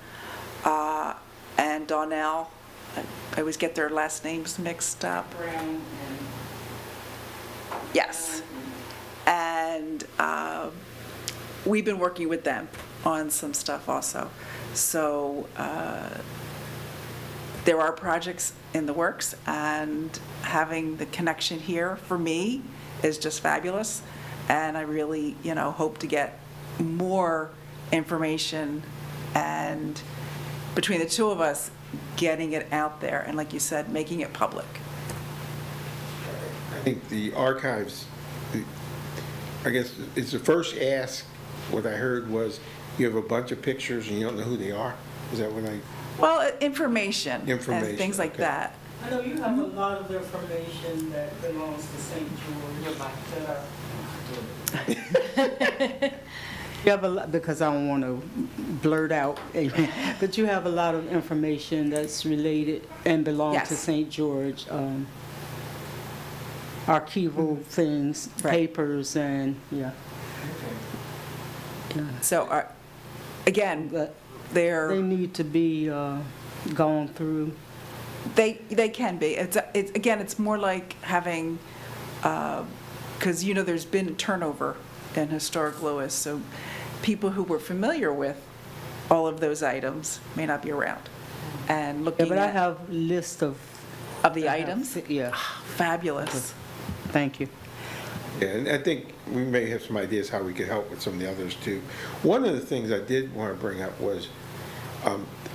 and Donnell. I always get their last names mixed up. Brown Yes. And we've been working with them on some stuff also. So there are projects in the works, and having the connection here for me is just fabulous. And I really, hope to get more information, and between the two of us, getting it out there, and like you said, making it public. I think the archives, I guess it's the first ask. What I heard was you have a bunch of pictures and you don't know who they are. Is that what I? Well, information and things like okay. that. I know you have a lot of information that belongs to St. George. You have a lot, because I don't want to blurt out, but you have a lot of information that's related and belongs to Yes. St. George. Archival things, Right. papers, and, yeah. So, again, But they're. they need to be gone through. They can be. It's again, it's more like having, because there's been turnover in historic Lewes, so people who were familiar with all of those items may not be around. And Yeah, looking but I at have a list of. the items, Yeah, fabulous. thank you. Yeah, and I think we may have some ideas how we could help with some of the others too. One of the things I did want to bring up was,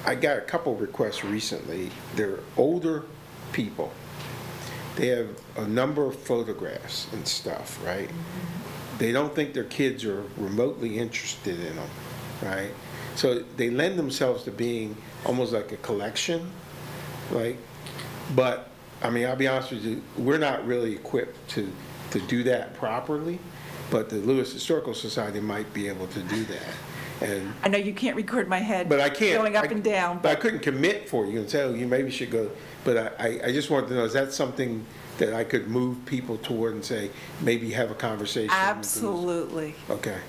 I got a couple requests recently. They're older people. They have a number of photographs and stuff, right? They don't think their kids are remotely interested in them, right? So they lend themselves to being almost like a collection, right? But, I mean, I'll be honest with you, we're not really equipped to do that properly, but the Lewes Historical Society might be able to do that. And I know you can't record my head but I can't. going up and down, But I couldn't commit for you and say, oh, you maybe should go. But I just wanted to know, is that something that I could move people toward and say, maybe have a conversation? absolutely. Okay.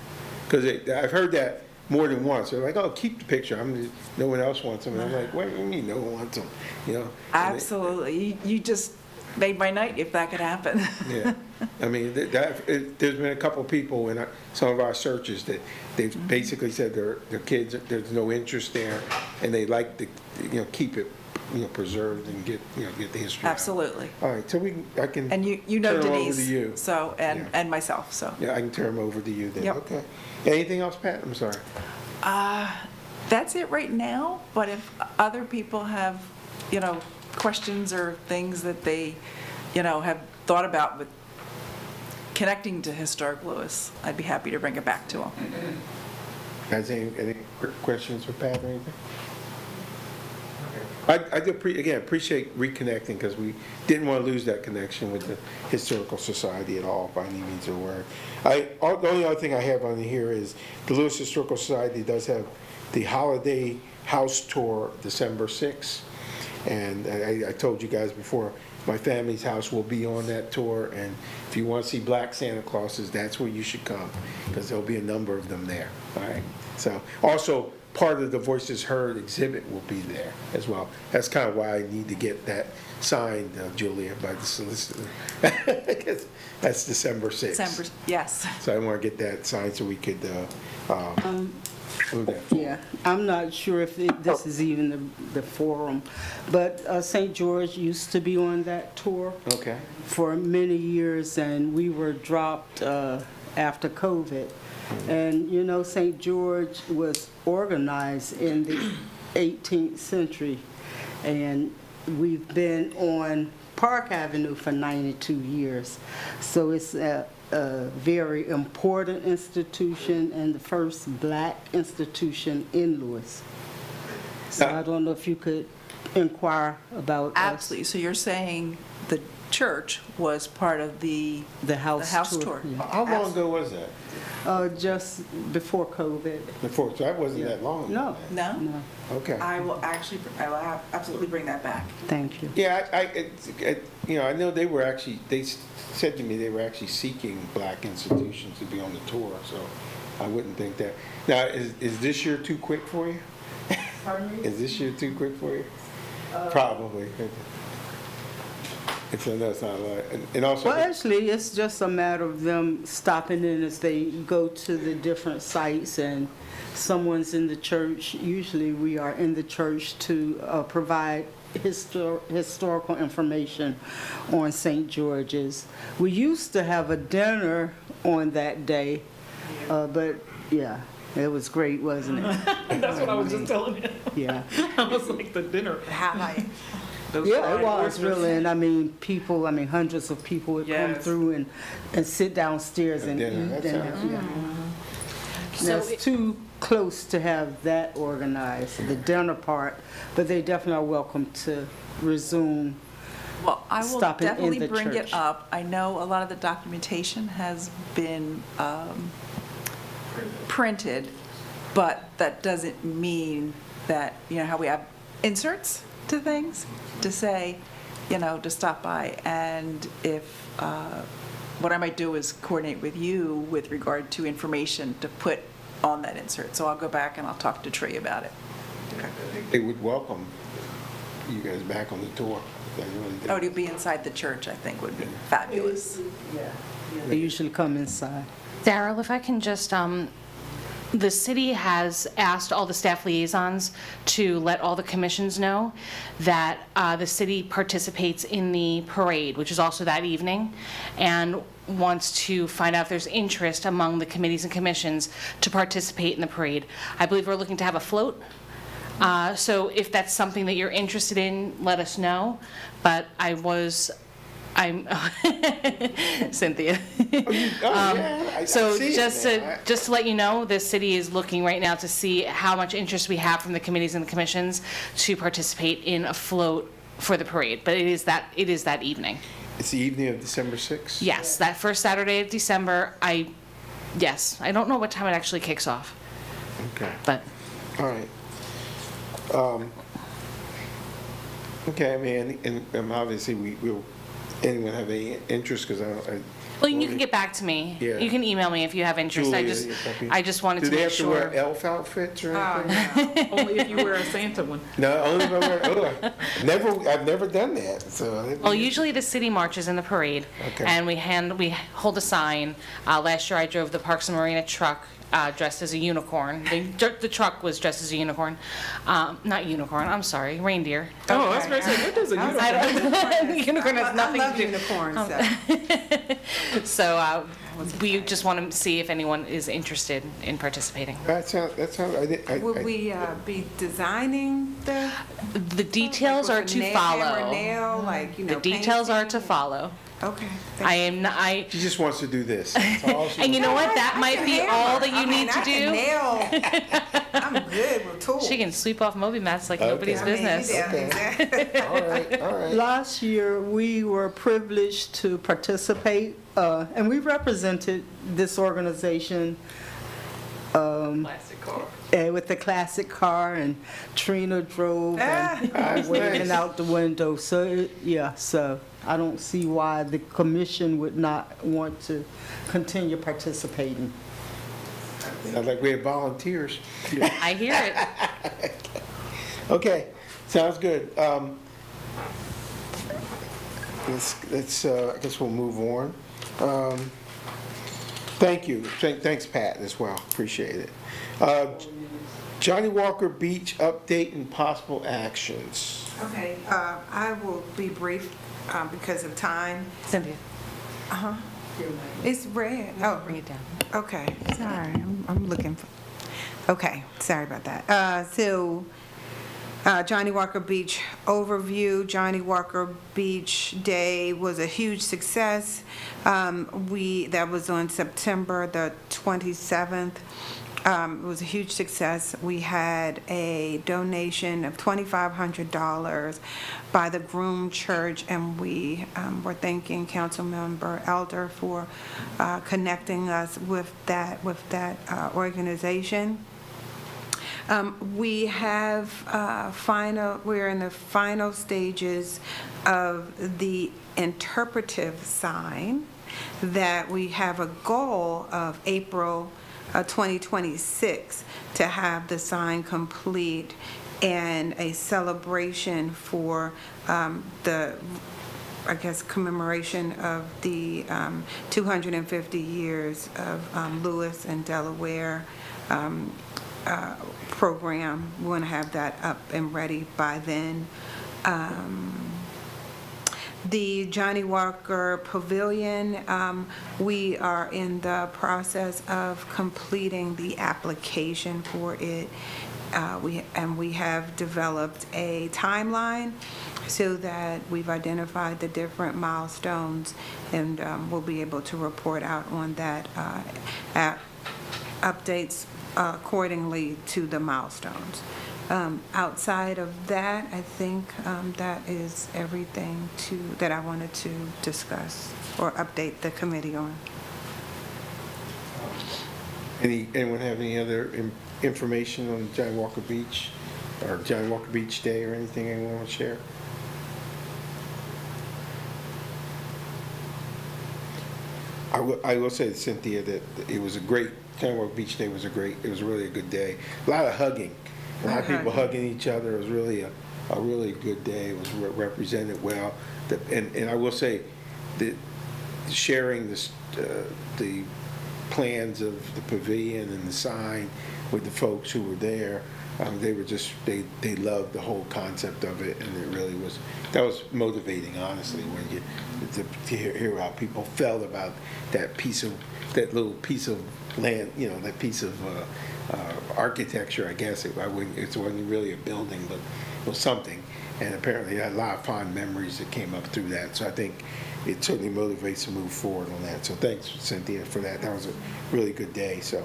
Because I've heard that more than once. They're like, oh, keep the picture. No one else wants them. And I'm like, what do you mean no one wants them? And Absolutely. You just made my night if that could happen. yeah. I mean, there's been a couple of people in some of our searches that they've basically said their kids, there's no interest there, and they like to, keep it, preserved and get the history out. Absolutely. All right, so I can. And you turn them over Denise, to you. so, Yeah. and myself, so. Yeah, I can turn them over to you then. Yep. Okay. Anything else, Pat? I'm sorry. That's it right now, but if other people have, questions or things that they, have thought about with connecting to historic Lewes, I'd be happy to bring it back to them. Guys, any questions for Pat or anything? I do, again, appreciate reconnecting, because we didn't want to lose that connection with the Historical Society at all, by any means of the word. The only other thing I have on here is the Lewes Historical Society does have the holiday house tour December 6th. And I told you guys before, my family's house will be on that tour, and if you want to see Black Santa Clauses, that's where you should come, because there'll be a number of them there, all right? So, also, part of the Voices Heard exhibit will be there as well. That's kind of why I need to get that signed, Julia, by the solicitor. That's December 6th. December, yes. So I want to get that signed so we could move that. Yeah, I'm not sure if this is even the forum, but St. George used to be on that tour Okay. for many years, and we were dropped after COVID. And, St. George was organized in the 18th century, and we've been on Park Avenue for 92 years. So it's a very important institution and the first Black institution in Lewes. So I don't know if you could inquire about us. Absolutely. So you're saying the church was part of the house tour? Yeah. How long ago was that? Just before COVID. Before, so that wasn't that long. No. No? No, Okay. I will absolutely bring that back. thank you. Yeah, I know they were actually, they said to me they were actually seeking black institutions to be on the tour, so I wouldn't think that. Now, is this year too quick for you? Pardon me? Is this year too quick for you? Probably. It's not a lot. And also, Well, actually, it's just a matter of them stopping in as they go to the different sites, and someone's in the church. Usually, we are in the church to provide historical information on St. George's. We used to have a dinner on that day, but yeah, it was great, wasn't it? That's what I was just telling him. Yeah. I was like, the dinner. Highlight. Those Yeah, fried it was oysters. really, and I mean, hundreds of people would come Yes. through and sit downstairs and Dinner, eat that dinner. sounds- Yeah. So It's too close to have that organized, the dinner part, but they definitely are welcome to resume. Well, I will Stopping in definitely the bring it church. up. I know a lot of the documentation has been printed, but that doesn't mean that, how we have inserts to things, to say, to stop by. And if, what I might do is coordinate with you with regard to information to put on that insert. So I'll go back and I'll talk to Tree about it. they would welcome you guys back on the tour. They really did. Oh, to be inside the church, I think, would be fabulous. They usually come inside. Daryl, if I can just, the city has asked all the staff liaisons to let all the commissions know that the city participates in the parade, which is also that evening, and wants to find out if there's interest among the committees and commissions to participate in the parade. I believe we're looking to have a float. So if that's something that you're interested in, let us know. But I'm Cynthia. So just to let you know, the city is looking right now to see how much interest we have from the committees and the commissions to participate in a float for the parade. But it is that evening. It's the evening of December 6th? Yes, that first Saturday of December. I don't know what time it actually kicks off, Okay, but all right. Okay, I mean, and obviously we'll, anyone have any interest, because well, you can get back to me. Yeah. You can email me if you have interest. Julia, I just wanted do to they make have to wear sure. elf outfits or anything? Only if you wear a Santa one. No, only if I wear, I've never done that, so. Well, usually the city marches in the parade, Okay. and we hold a sign. Last year I drove the Parks and Marina truck dressed as a unicorn. The truck was dressed as a unicorn. Not unicorn, I'm sorry, reindeer. Oh, I was going to say, what does a unicorn? I don't, unicorn has nothing I love to do. unicorns. So we just want to see if anyone is interested in participating. That sounds, Would we be designing The details are to follow. nail, The details are to painting? follow. Okay. I am not, she just wants to do this. That's all she and you know wants. what, that might be all that you need to do. Nail. I'm good with tools. She can sweep off Moby mats like nobody's I mean, business. yeah, exactly. All right. Last year, we were privileged to participate, and we represented this organization Classic car. with the classic car, and Trina drove and waving out the window. So, so I don't see why the commission would not want to continue participating. Sounds like we have volunteers. I hear it. Okay, sounds good. Let's, I guess we'll move on. Thank you. Thanks, Pat, as well. Appreciate it. Johnnie Walker Beach update and possible actions. Okay, I will be brief because of time. Cynthia, It's red. Oh, bring it down. okay. Sorry, I'm looking for. Okay, sorry about that. So, Johnnie Walker Beach overview. Johnnie Walker Beach Day was a huge success. That was on September the 27th. It was a huge success. We had a donation of $2,500 by the Groom Church, and we were thanking Councilmember Elder for connecting us with that organization. We have we're in the final stages of the interpretive sign that we have a goal of April 2026 to have the sign complete and a celebration for the, I guess, commemoration of the 250 years of Lewes and Delaware program. We want to have that up and ready by then. The Johnnie Walker Pavilion, we are in the process of completing the application for it. We have developed a timeline so that we've identified the different milestones, and we'll be able to report out on that, updates accordingly to the milestones. Outside of that, I think that is everything that I wanted to discuss or update the committee on. Anyone have any other information on Johnnie Walker Beach or Johnnie Walker Beach Day or anything anyone want to share? I will say to Cynthia that it was a great, Johnnie Walker Beach Day was it was really a good day. A lot of hugging. A lot of people hugging each other. It was really a really good day. It was represented well. And I will say that sharing the plans of the pavilion and the sign with the folks who were there, they were just, they loved the whole concept of it, and it really was, that was motivating, honestly, when you, to hear how people felt about that little piece of land, that piece of architecture, I guess. It wasn't really a building, but it was something. And apparently had a lot of fond memories that came up through that. So I think it certainly motivates to move forward on that. So thanks, Cynthia, for that. That was a really good day. So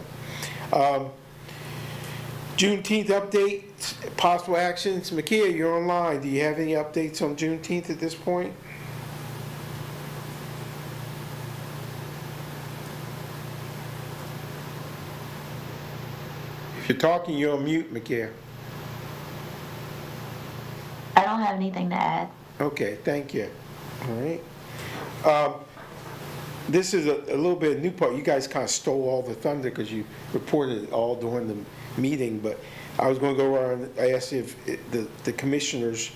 Juneteenth update, possible actions. Makia, you're online. Do you have any updates on Juneteenth at this point? If you're talking, you're on mute, Makia. I don't have anything to add. Okay, thank you. All right. This is a little bit of new part. You guys kind of stole all the thunder because you reported it all during the meeting, but I was going to go around. I asked if the commissioners,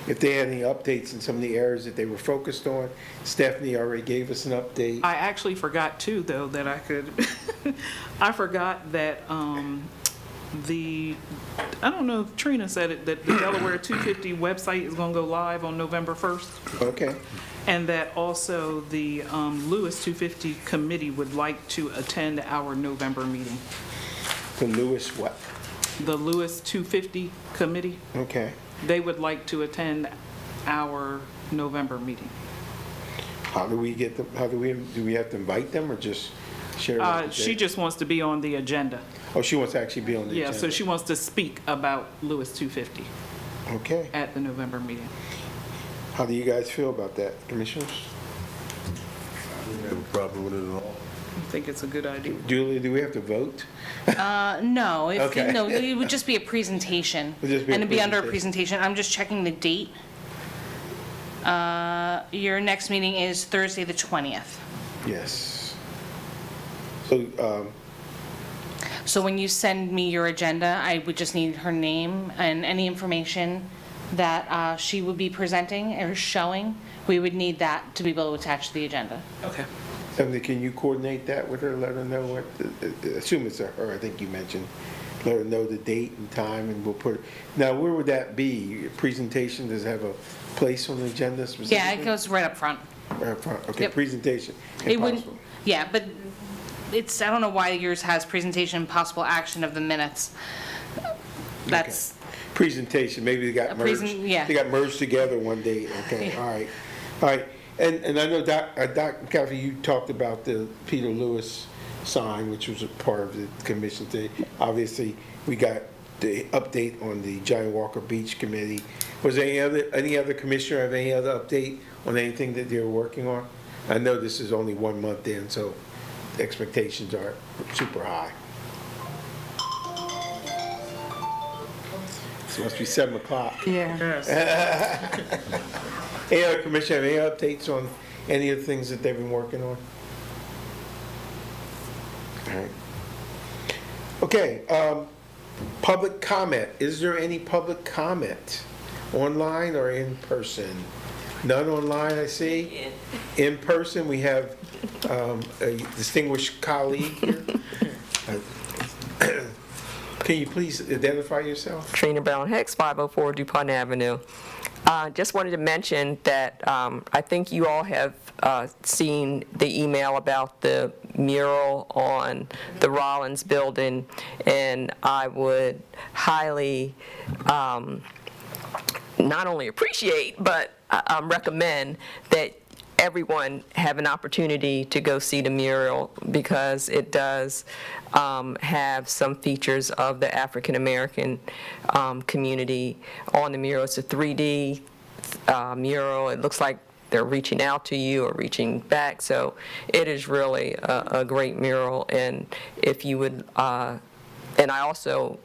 if they had any updates in some of the areas that they were focused on. Stephanie already gave us an update. I actually forgot too, though, that I could, I forgot that I don't know if Trina said it, that the Delaware 250 website is going to go live on November 1st. Okay. And that also the Lewes 250 committee would like to attend our November meeting. The Lewes what? The Lewes 250 committee, Okay. they would like to attend our November meeting. How do we get them? Do we have to invite them or just share? What She just wants to be on the agenda. Oh, she wants to actually be on the Yeah, agenda. so she wants to speak about Lewes 250 Okay. at the November meeting. How do you guys feel about that, commissioners? I don't have a problem with it at all. I think it's a good idea. Julie, do we have to vote? No, Okay. no, it would just be a presentation. Would just be a And it'd be under a presentation. presentation. I'm just checking the date. Your next meeting is Thursday, the 20th. Yes. So, So when you send me your agenda, I would just need her name and any information that she would be presenting or showing. We would need that to be able to attach to the agenda. Okay. Stephanie, can you coordinate that with her, let her know what, assume it's her, I think you mentioned, let her know the date and time, and we'll put it, now, where would that be? Presentation, does it have a place on the agenda specifically? Yeah, it goes right up front. Right up front, okay, Yep. presentation, if It wouldn't, possible. yeah, but it's, I don't know why yours has presentation, possible action of the minutes. That's, Presentation, maybe they got A merged. yeah. They got merged together one day, okay, Yeah. all right. All right, and I know, Doc McCaffrey, you talked about the Peter Lewis sign, which was a part of the commission today. Obviously, we got the update on the Johnnie Walker Beach Committee. Was there any other commissioner have any other update on anything that they're working on? I know this is only 1 month in, so expectations are super high. It must be 7 o'clock. Yeah. Any other commissioner have any updates on any of the things that they've been working on? All right. Okay, public comment. Is there any public comment online or in person? None online, I see. In person, we have a distinguished colleague here. Can you please identify yourself? Trina Brown Hicks, 504 DuPont Avenue. Just wanted to mention that I think you all have seen the email about the mural on the Rollins building, and I would highly not only appreciate, but recommend that everyone have an opportunity to go see the mural, because it does have some features of the African American community on the mural. It's a 3D mural. It looks like they're reaching out to you or reaching back, so it is really a great mural. And if you would, and I also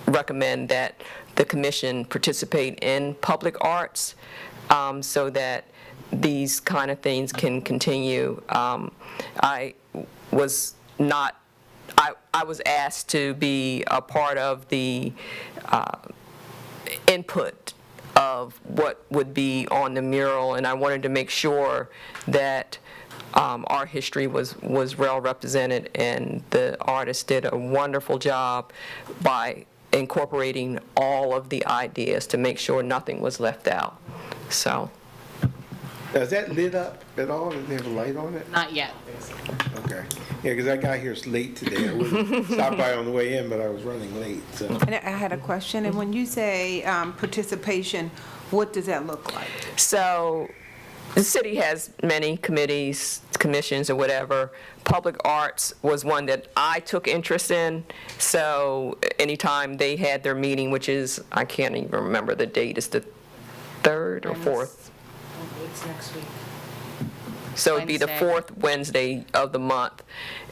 recommend that the commission participate in public arts so that these kind of things can continue. I was asked to be a part of the input of what would be on the mural, and I wanted to make sure that our history was well represented, and the artist did a wonderful job by incorporating all of the ideas to make sure nothing was left out. So. Now, is that lit up at all? Does they have a light on it? Not yet. Okay. Yeah, because I got here late today. I would stop by on the way in, but I was running late, so. And I had a question, and when you say participation, what does that look like? So the city has many committees, commissions, or whatever. Public arts was one that I took interest in. So anytime they had their meeting, which is, I can't even remember the date, it's the 3rd or 4th. It's next week. So it'd be the Wednesday. 4th Wednesday of the month.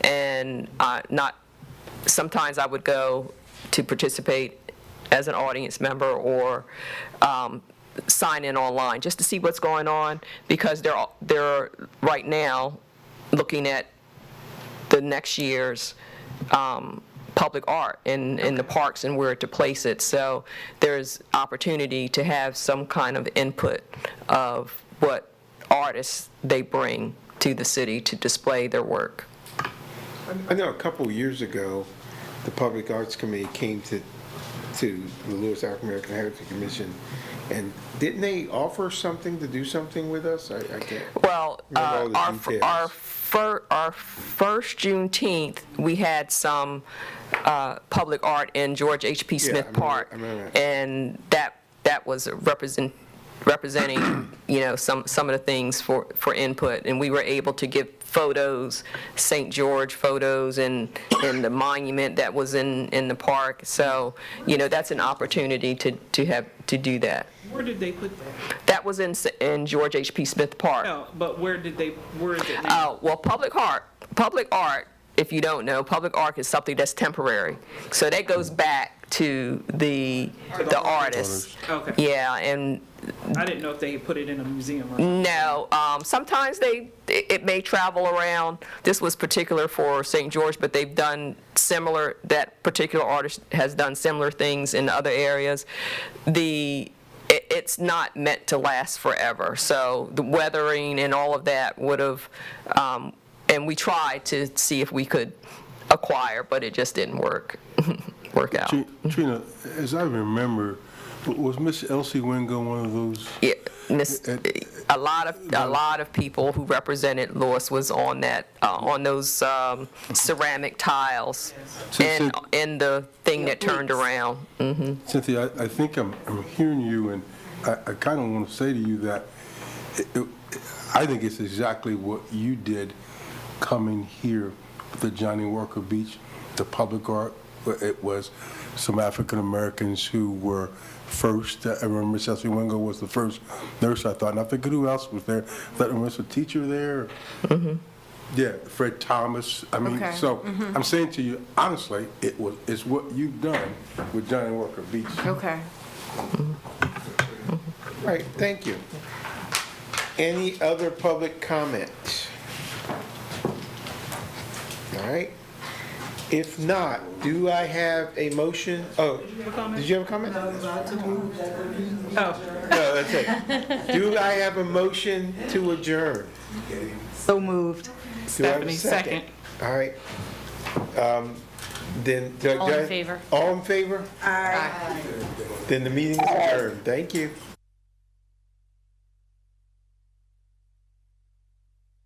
And sometimes I would go to participate as an audience member or sign in online just to see what's going on, because they're right now looking at the next year's public art in the parks and where to place it. So there's opportunity to have some kind of input of what artists they bring to the city to display their work. I know a couple of years ago, the Public Arts Committee came to the Lewes African American Heritage Commission, and didn't they offer something to do something with us? I can't Well, remember all the details. our first Juneteenth, we had some public art in George H.P. Yeah, Smith I remember- Park, I remember that. and that was representing some of the things for input, and we were able to give photos, St. George photos, and the monument that was in the park. So that's an opportunity to do that. Where did they put that? That was in George H.P. Smith Park. No, but where is it now? Oh, well, public art, if you don't know, public art is something that's temporary. So that goes back to the artists. Okay. Yeah, and I didn't know if they put it in a museum or. no, sometimes it may travel around. This was particular for St. George, but they've done similar, that particular artist has done similar things in other areas. It's not meant to last forever. So the weathering and all of that would have, and we tried to see if we could acquire, but it just didn't work out. Trina, as I remember, was Miss Elsie Wingo one of those? Yeah, a lot of people who represented Lewes was on that, on those ceramic tiles, and in the thing that turned around. Cynthia, I think I'm hearing you, and I kind of want to say to you that I think it's exactly what you did coming here the Johnnie Walker Beach, the public art. It was some African Americans who were first. I remember Miss Elsie Wingo was the first nurse, I thought, and I figured who else was there. I thought there was a teacher there. Yeah, Fred Thomas. I mean, Okay. so I'm saying to you, honestly, it's what you've done with Johnnie Walker Beach. Okay. All right, thank you. Any other public comment? All right. If not, do I have a motion? Oh, did you have a comment? Oh, No, that's it. Do I have a motion to adjourn? So moved. Do I have a Stephanie, second. All right. Then. All in favor? All in favor? Aye. Then the meeting is adjourned. Thank you.